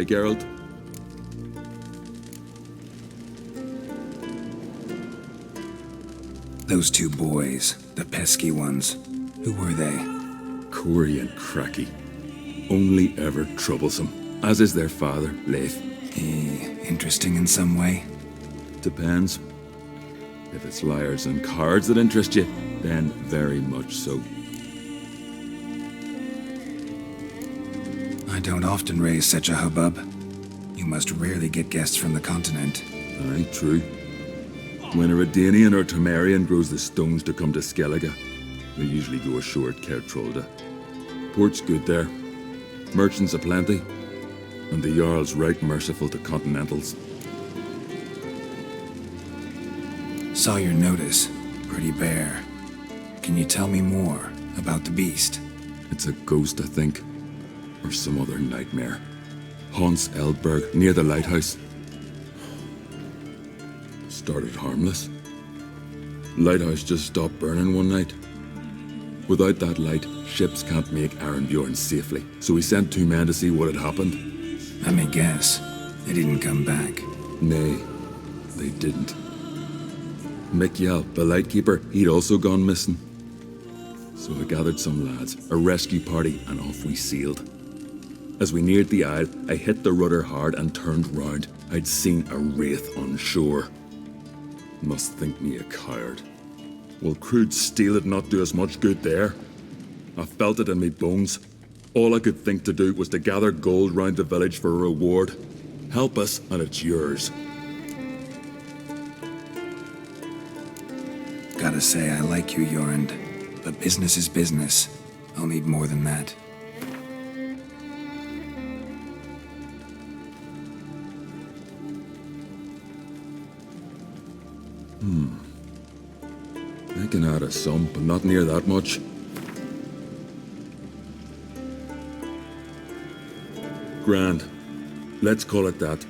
Aye, Geralt? Those two boys, the pesky ones, who were they? Corey and Cracky. Only ever troublesome, as is their father, Leif. Interesting in some way? Depends. If it's liars and cards that interest you, then very much so. I don't often raise such a hubbub. You must rarely get guests from the continent. Aye, true. When a Redanian or Temerian grows the stones to come to Skellige, they usually go ashore at Kertrolda. Port's good there. Merchants aplenty. And the Jarl's right merciful to continentals. Saw your notice. Pretty bare. Can you tell me more about the beast? It's a ghost, I think. Or some other nightmare. Haunts Eldberg, near the lighthouse. Started harmless. Lighthouse just stopped burning one night. Without that light, ships can't make Arenbjorn safely, so we sent 2 men to see what had happened. Let me guess. They didn't come back. Nay, they didn't. Mikjal, the lightkeeper, he'd also gone missing. So I gathered some lads, a rescue party, and off we sailed. As we neared the isle, I hit the rudder hard and turned round. I'd seen a wraith on shore. Must think me a coward. Will crude steel it not do us much good there? I felt it in me bones. All I could think to do was to gather gold round the village for a reward. Help us, and it's yours. Gotta say, I like you, Jorund. But business is business. I'll need more than that. I can add a sum, but not near that much. Grand. Let's call it that.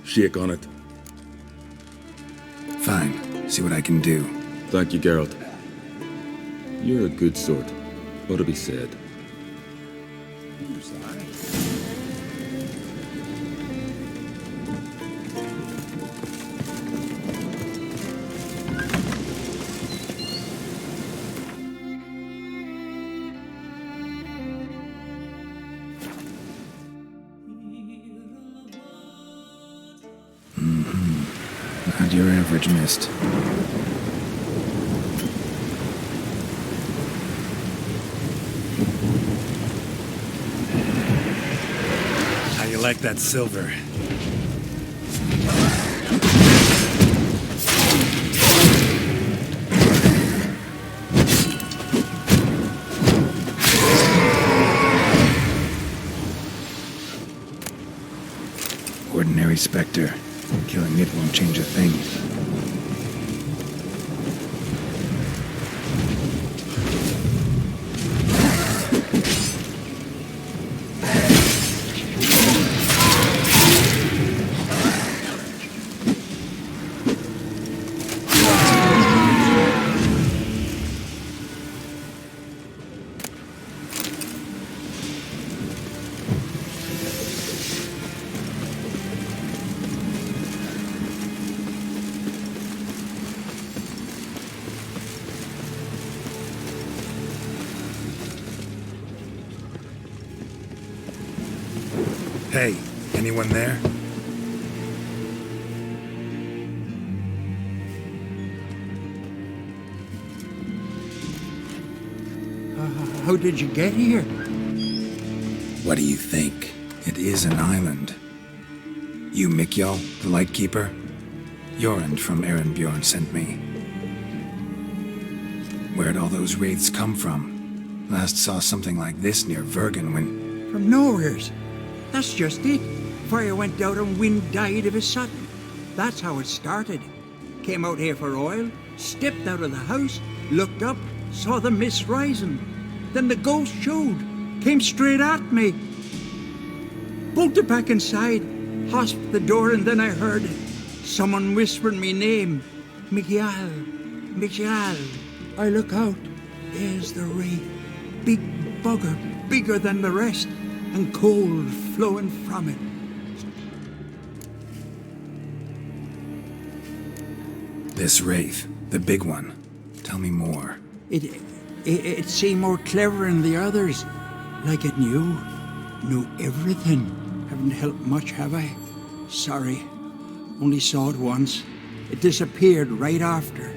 Shake on it. Fine. See what I can do. Thank you, Geralt. You're a good sort. Ought to be said. Not your average mist. How you like that silver? Ordinary specter. Killing it won't change a thing. Hey, anyone there? How did you get here? What do you think? It is an island. You Mikjal, the Lightkeeper? Jorund from Arenbjorn sent me. Where'd all those wraiths come from? Last saw something like this near Vergen when... From nowheres. That's just it. Fire went out and wind died of a sudden. That's how it started. Came out here for oil, stepped out of the house, looked up, saw the mist rising. Then the ghost showed, came straight at me. Bolted back inside, hosped the door, and then I heard someone whispering me name. Mikjal, Mikjal. I look out, there's the wraith. Big bugger, bigger than the rest, and cold flowing from it. This wraith, the big one. Tell me more. It seemed more clever than the others. Like it knew everything. Haven't helped much, have I? Sorry. Only saw it once. It disappeared right after.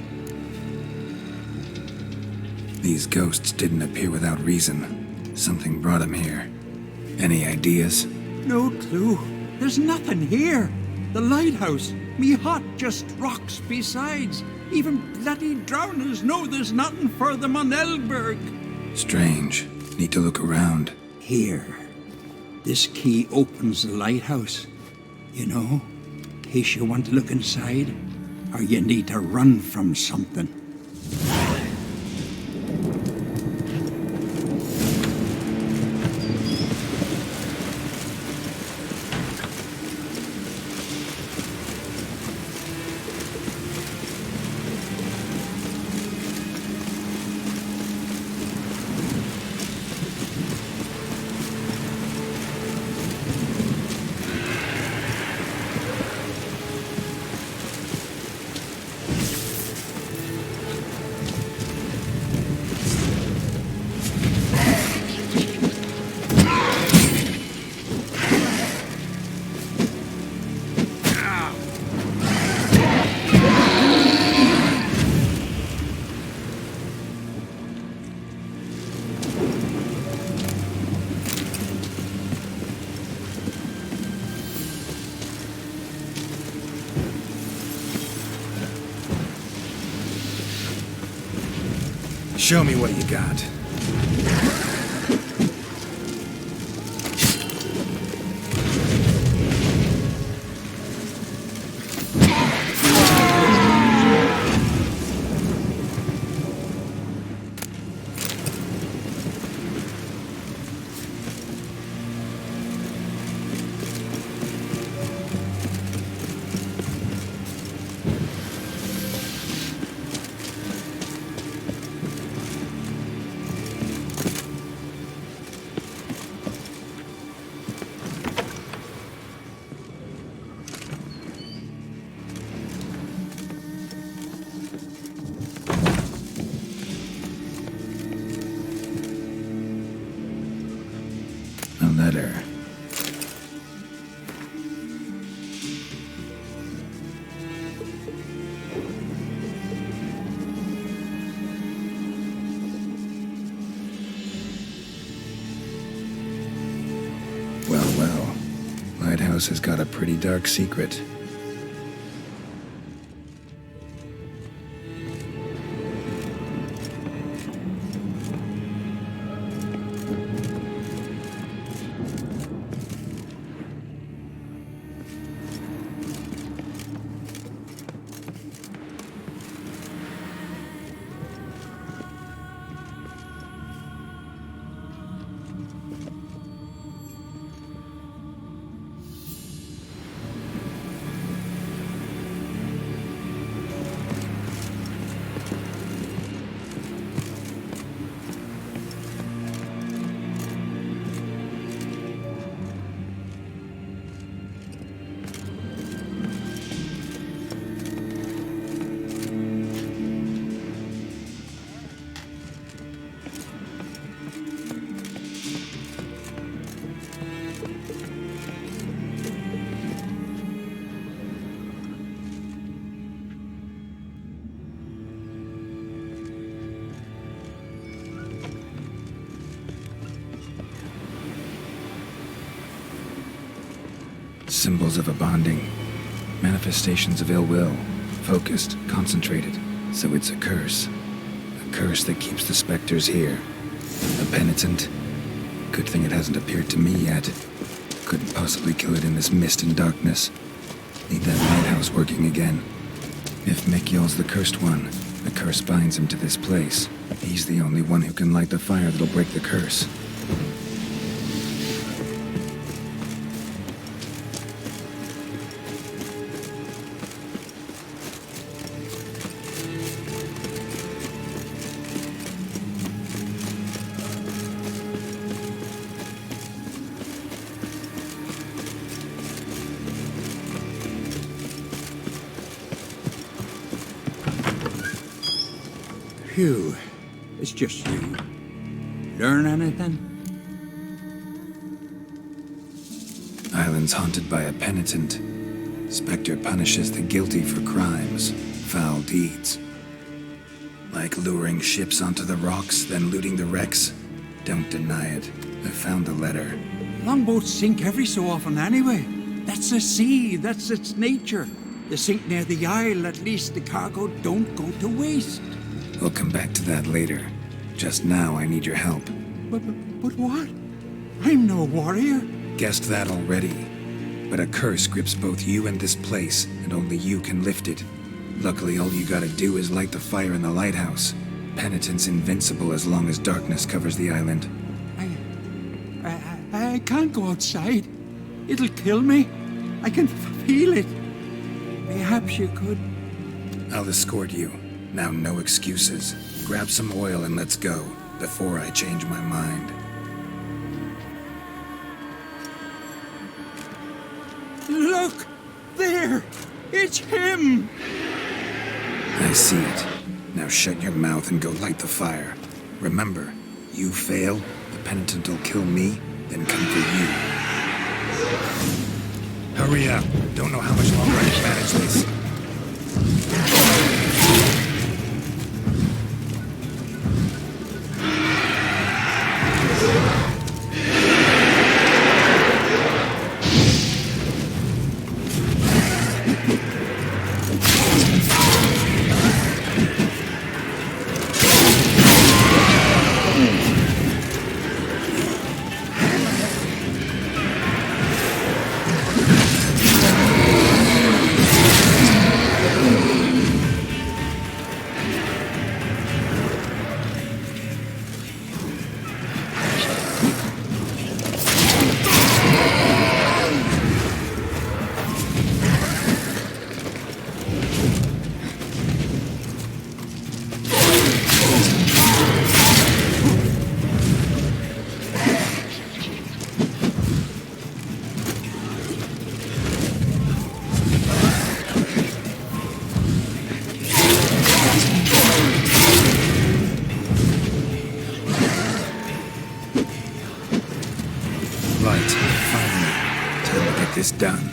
These ghosts didn't appear without reason. Something brought them here. Any ideas? No clue. There's nothing here. The lighthouse, me hut, just rocks besides. Even bloody drowners know there's nothing for them on Elberg. Strange. Need to look around. Here. This key opens the lighthouse. You know, in case you want to look inside, or you need to run from something. Show me what you got. Letter. Well. Lighthouse has got a pretty dark secret. Symbols of a bonding. Manifestations of ill will. Focused, concentrated. So it's a curse. A curse that keeps the specters here. A penitent. Good thing it hasn't appeared to me yet. Couldn't possibly kill it in this mist and darkness. Need that lighthouse working again. If Mikyol's the cursed one, the curse binds him to this place. He's the only one who can light the fire that'll break the curse. Phew. It's just you. Learn anything? Island's haunted by a penitent. Spectre punishes the guilty for crimes, foul deeds. Like luring ships onto the rocks, then looting the wrecks. Don't deny it. I found the letter. Longboats sink every so often anyway. That's the sea, that's its nature. They sink near the isle, at least the cargo don't go to waste. We'll come back to that later. Just now, I need your help. But what? I'm no warrior. Guessed that already. But a curse grips both you and this place, and only you can lift it. Luckily, all you gotta do is light the fire in the lighthouse. Penitent's invincible as long as darkness covers the island. I can't go outside. It'll kill me. I can feel it. Perhaps you could. I'll escort you. Now, no excuses. Grab some oil and let's go, before I change my mind. Look! There! It's him! I see it. Now shut your mouth and go light the fire. Remember, you fail, the penitent will kill me, then come for you. Hurry up. Don't know how much longer I can manage this. Done.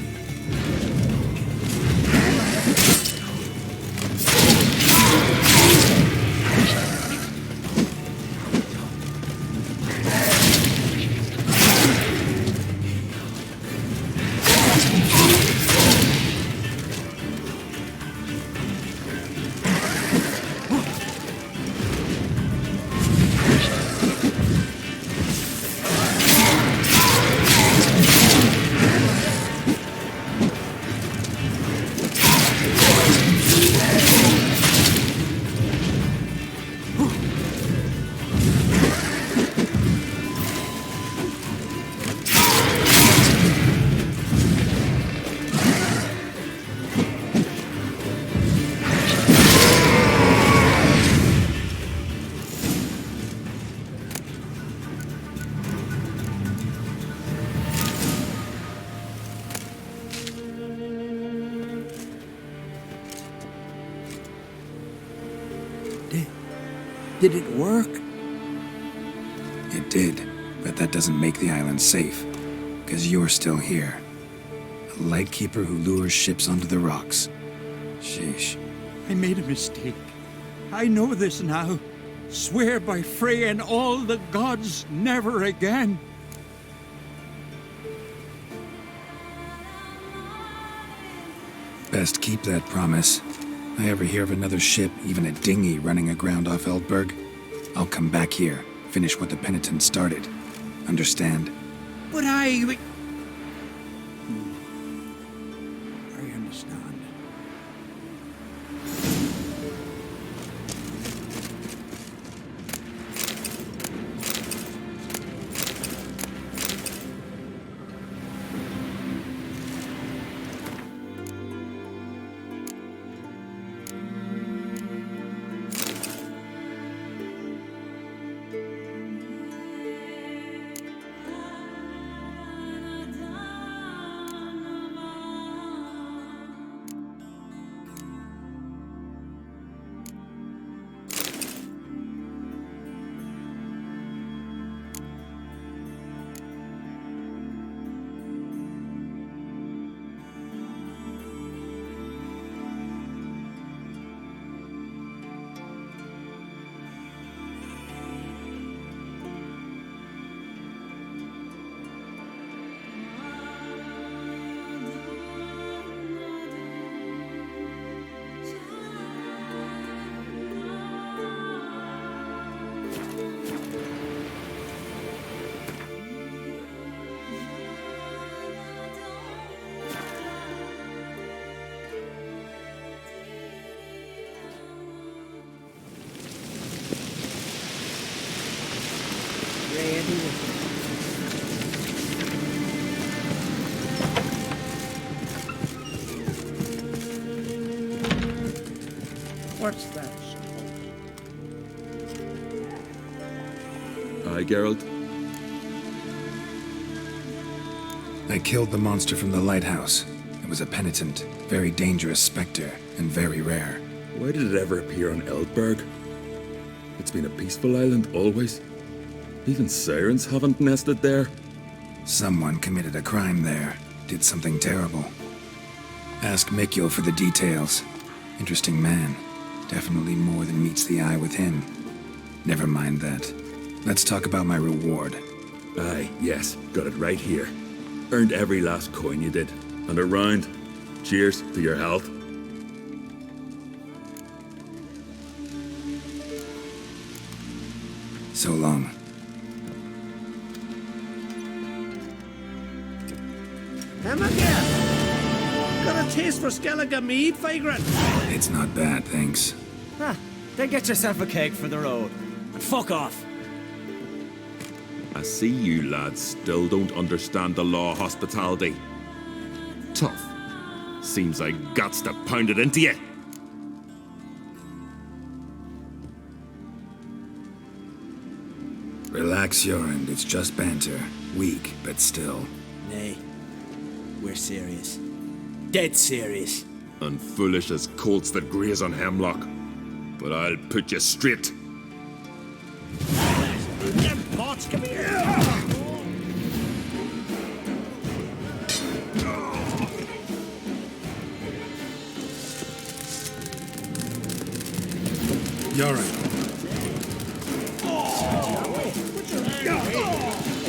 Did it work? It did, but that doesn't make the island safe, because you're still here. A lightkeeper who lures ships onto the rocks. Sheesh. I made a mistake. I know this now. Swear by Frey and all the gods, never again. Best keep that promise. I ever hear of another ship, even a dinghy, running aground off Eldberg, I'll come back here, finish what the penitent started. Understand? But I understand. getting it. What's that? Aye, Geralt. I killed the monster from the lighthouse. It was a penitent, very dangerous spectre, and very rare. Why did it ever appear on Eldberg? It's been a peaceful island always. Even sirens haven't nested there. Someone committed a crime there. Did something terrible. Ask Mikkel for the details. Interesting man. Definitely more than meets the eye with him. Never mind that. Let's talk about my reward. Aye, yes, got it right here. Earned every last coin you did. And a round. Cheers to your health. So long. Come again. Got a taste for Skellige mead, vagrant? It's not bad, thanks. Ah, then get yourself a keg for the road. And fuck off. I see you lads still don't understand the law of hospitality. Tough. Seems like guts to pound it into you. Relax, Jorund. It's just banter. Weak, but still. Nay, we're serious. Dead serious. And foolish as colts that graze on hemlock. But I'll put you straight. Them pots, come here! Jorund.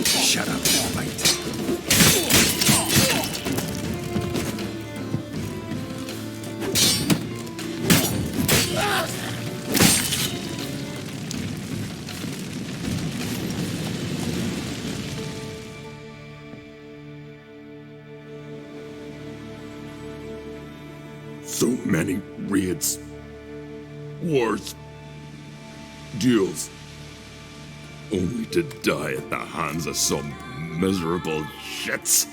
Shut up and fight. So many raids. Wars. Duels. Only to die at the hands of some miserable shits.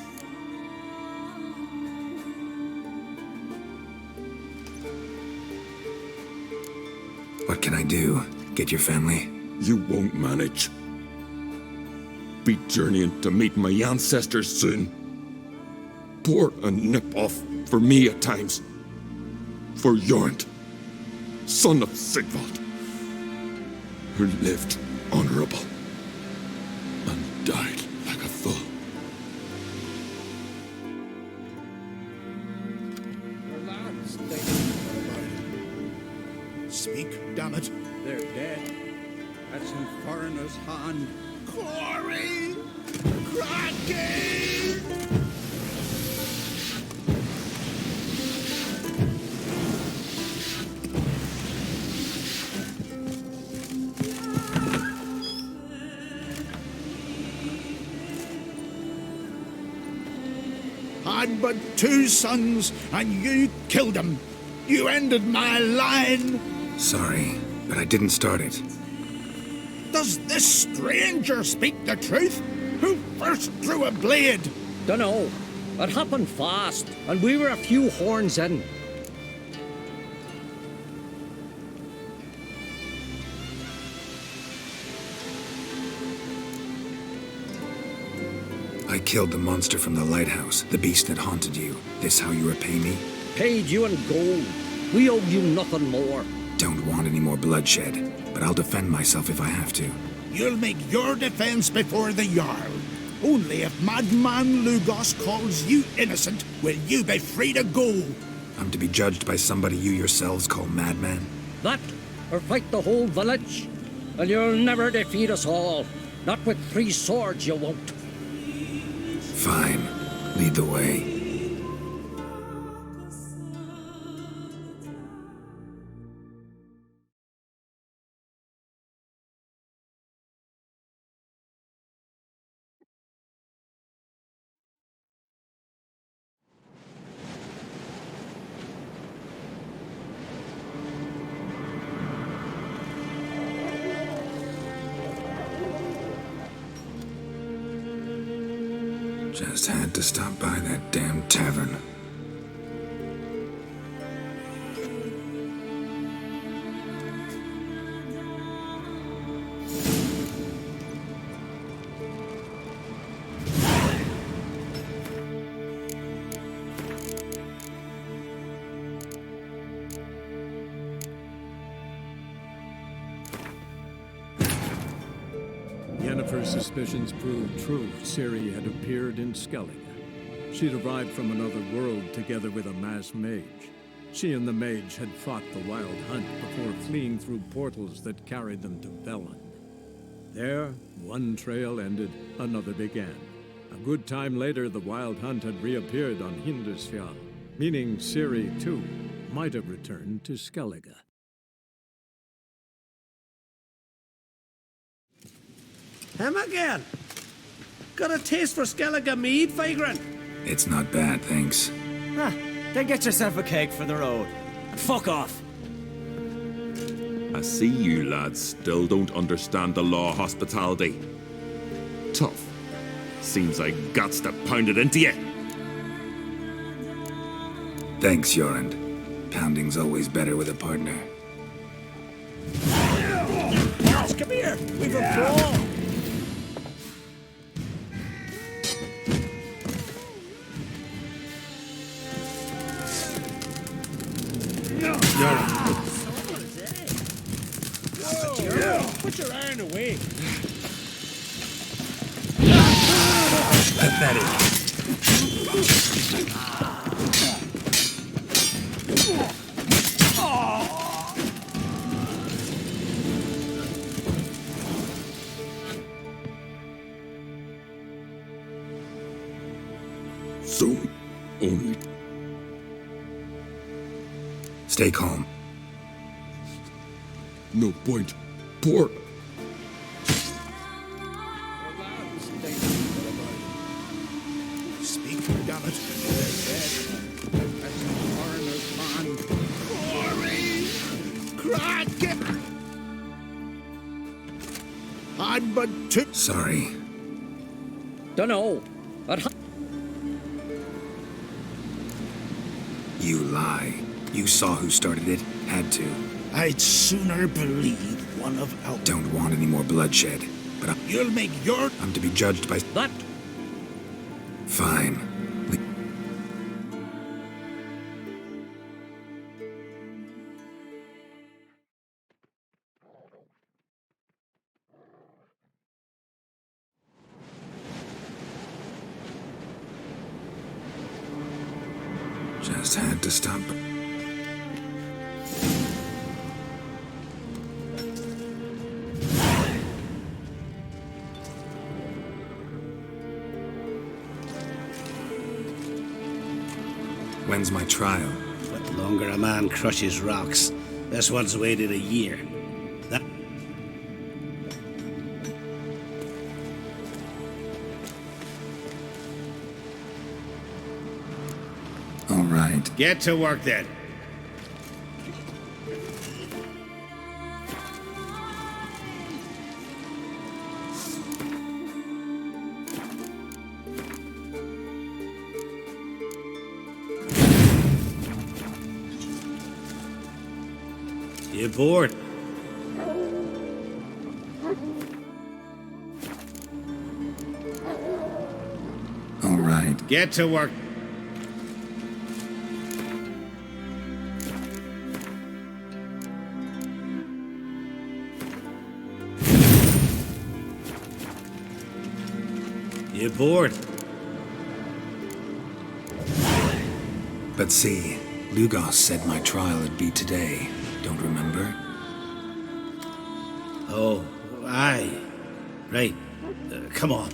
What can I do? Get your family? You won't manage. Be journeying to meet my ancestors soon. Pour a nip off for me at times. For Jorund, son of Sigvald, who lived honorable and died like a fool. Speak, damn it. They're dead. That's in foreigner's hand. Corey! Cracky! I'd but 2 sons, and you killed them. You ended my line. Sorry, but I didn't start it. Does this stranger speak the truth? Who first drew a blade? Dunno. It happened fast, and we were a few horns in. I killed the monster from the lighthouse, the beast that haunted you. This how you repay me? Paid you in gold. We owe you nothing more. Don't want any more bloodshed, but I'll defend myself if I have to. You'll make your defense before the Jarl. Only if Madman Lugos calls you innocent will you be free to go. I'm to be judged by somebody you yourselves call madman? That, or fight the whole village. And you'll never defeat us all. Not with 3 swords, you won't. Fine. Lead the way. Just had to stop by that damn tavern. Yennefer's suspicions proved true. Ciri had appeared in Skellige. She'd arrived from another world together with a masked mage. She and the mage had fought the Wild Hunt before fleeing through portals that carried them to Velen. There, one trail ended, another began. A good time later, the Wild Hunt had reappeared on Hindisfjall, meaning Ciri, too, might have returned to Skellige. Him again. Got a taste for Skellige mead, vagrant? It's not bad, thanks. Ah, then get yourself a cake for the road. Fuck off. I see you lads still don't understand the law of hospitality. Tough. Seems like guts to pound it into you. Thanks, Jorund. Pounding's always better with a partner. Come here. We've a brawl. Put your iron away. Pathetic. So, only... Stay calm. No point. Port. Speak, dammit. That's a foreigner's man. Glory! Crack! I'm but too... Sorry. Dunno. You lie. You saw who started it. Had to. I'd sooner believe one of our... Don't want any more bloodshed, but You'll make your... I'm to be judged by... That... Fine. Just had to stop. When's my trial? But the longer a man crushes rocks, this one's waited a year. That... All right. Get to work then. You bored? All right. Get to work. You bored? But see, Lugos said my trial would be today. Don't remember? Oh, aye. Right. Come on.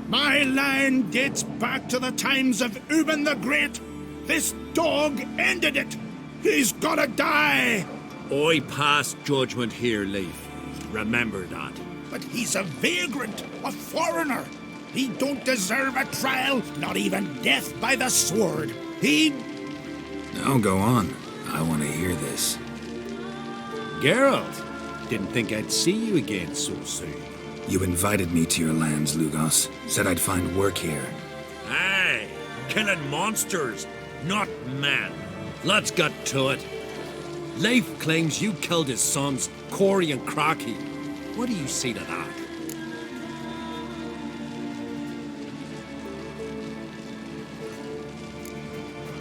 My line dates back to the times of Ubin the Great. This dog ended it. He's gotta die. I pass judgment here, Leif. Remember that. But he's a vagrant, a foreigner. He don't deserve a trial, not even death by the sword. He... No, go on. I want to hear this. Geralt. Didn't think I'd see you again so soon. You invited me to your lands, Lugos. Said I'd find work here. Aye, killing monsters, not man. Let's get to it. Leif claims you killed his sons, Corey and Crocky. What do you say to that?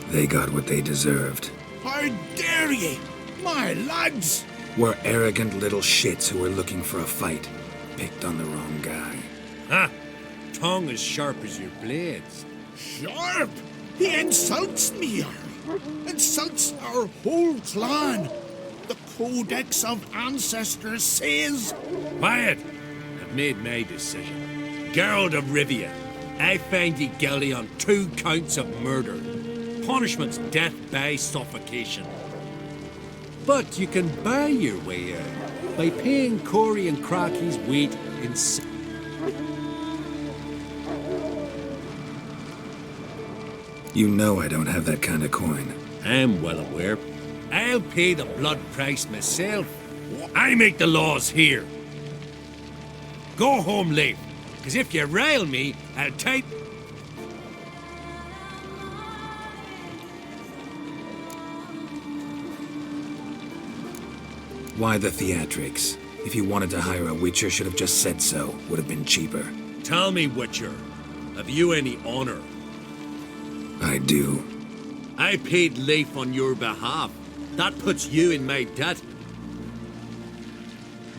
They got what they deserved. How dare ye, my lads! We're arrogant little shits who were looking for a fight. Picked on the wrong guy. Ha! Tongue as sharp as your blades. Sharp? He insults me. Insults our whole clan. The Codex of Ancestors says... Quiet! I've made my decision. Geralt of Rivia, I find ye guilty on 2 counts of murder. Punishment's death by suffocation. But you can buy your way out by paying Corey and Crocky's weight in You know I don't have that kind of coin. I'm well aware. I'll pay the blood price myself. I make the laws here. Go home, Leif, because if you rile me, I'll take... Why the theatrics? If you wanted to hire a Witcher, should have just said so. Would have been cheaper. Tell me, Witcher, have you any honor? I do. I paid Leif on your behalf. That puts you in my debt.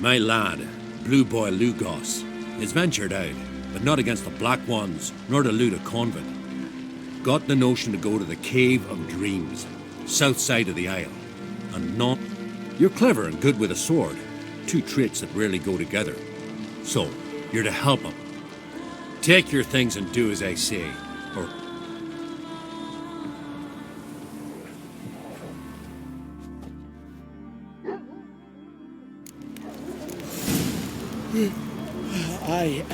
My lad, Blue Boy Lugos, has ventured out, but not against the Black Ones, nor to loot a convent. Got the notion to go to the Cave of Dreams, south side of the Isle, and not... You're clever and good with a sword, 2 traits that rarely go together. So, you're to help him. Take your things and do as I say, or... I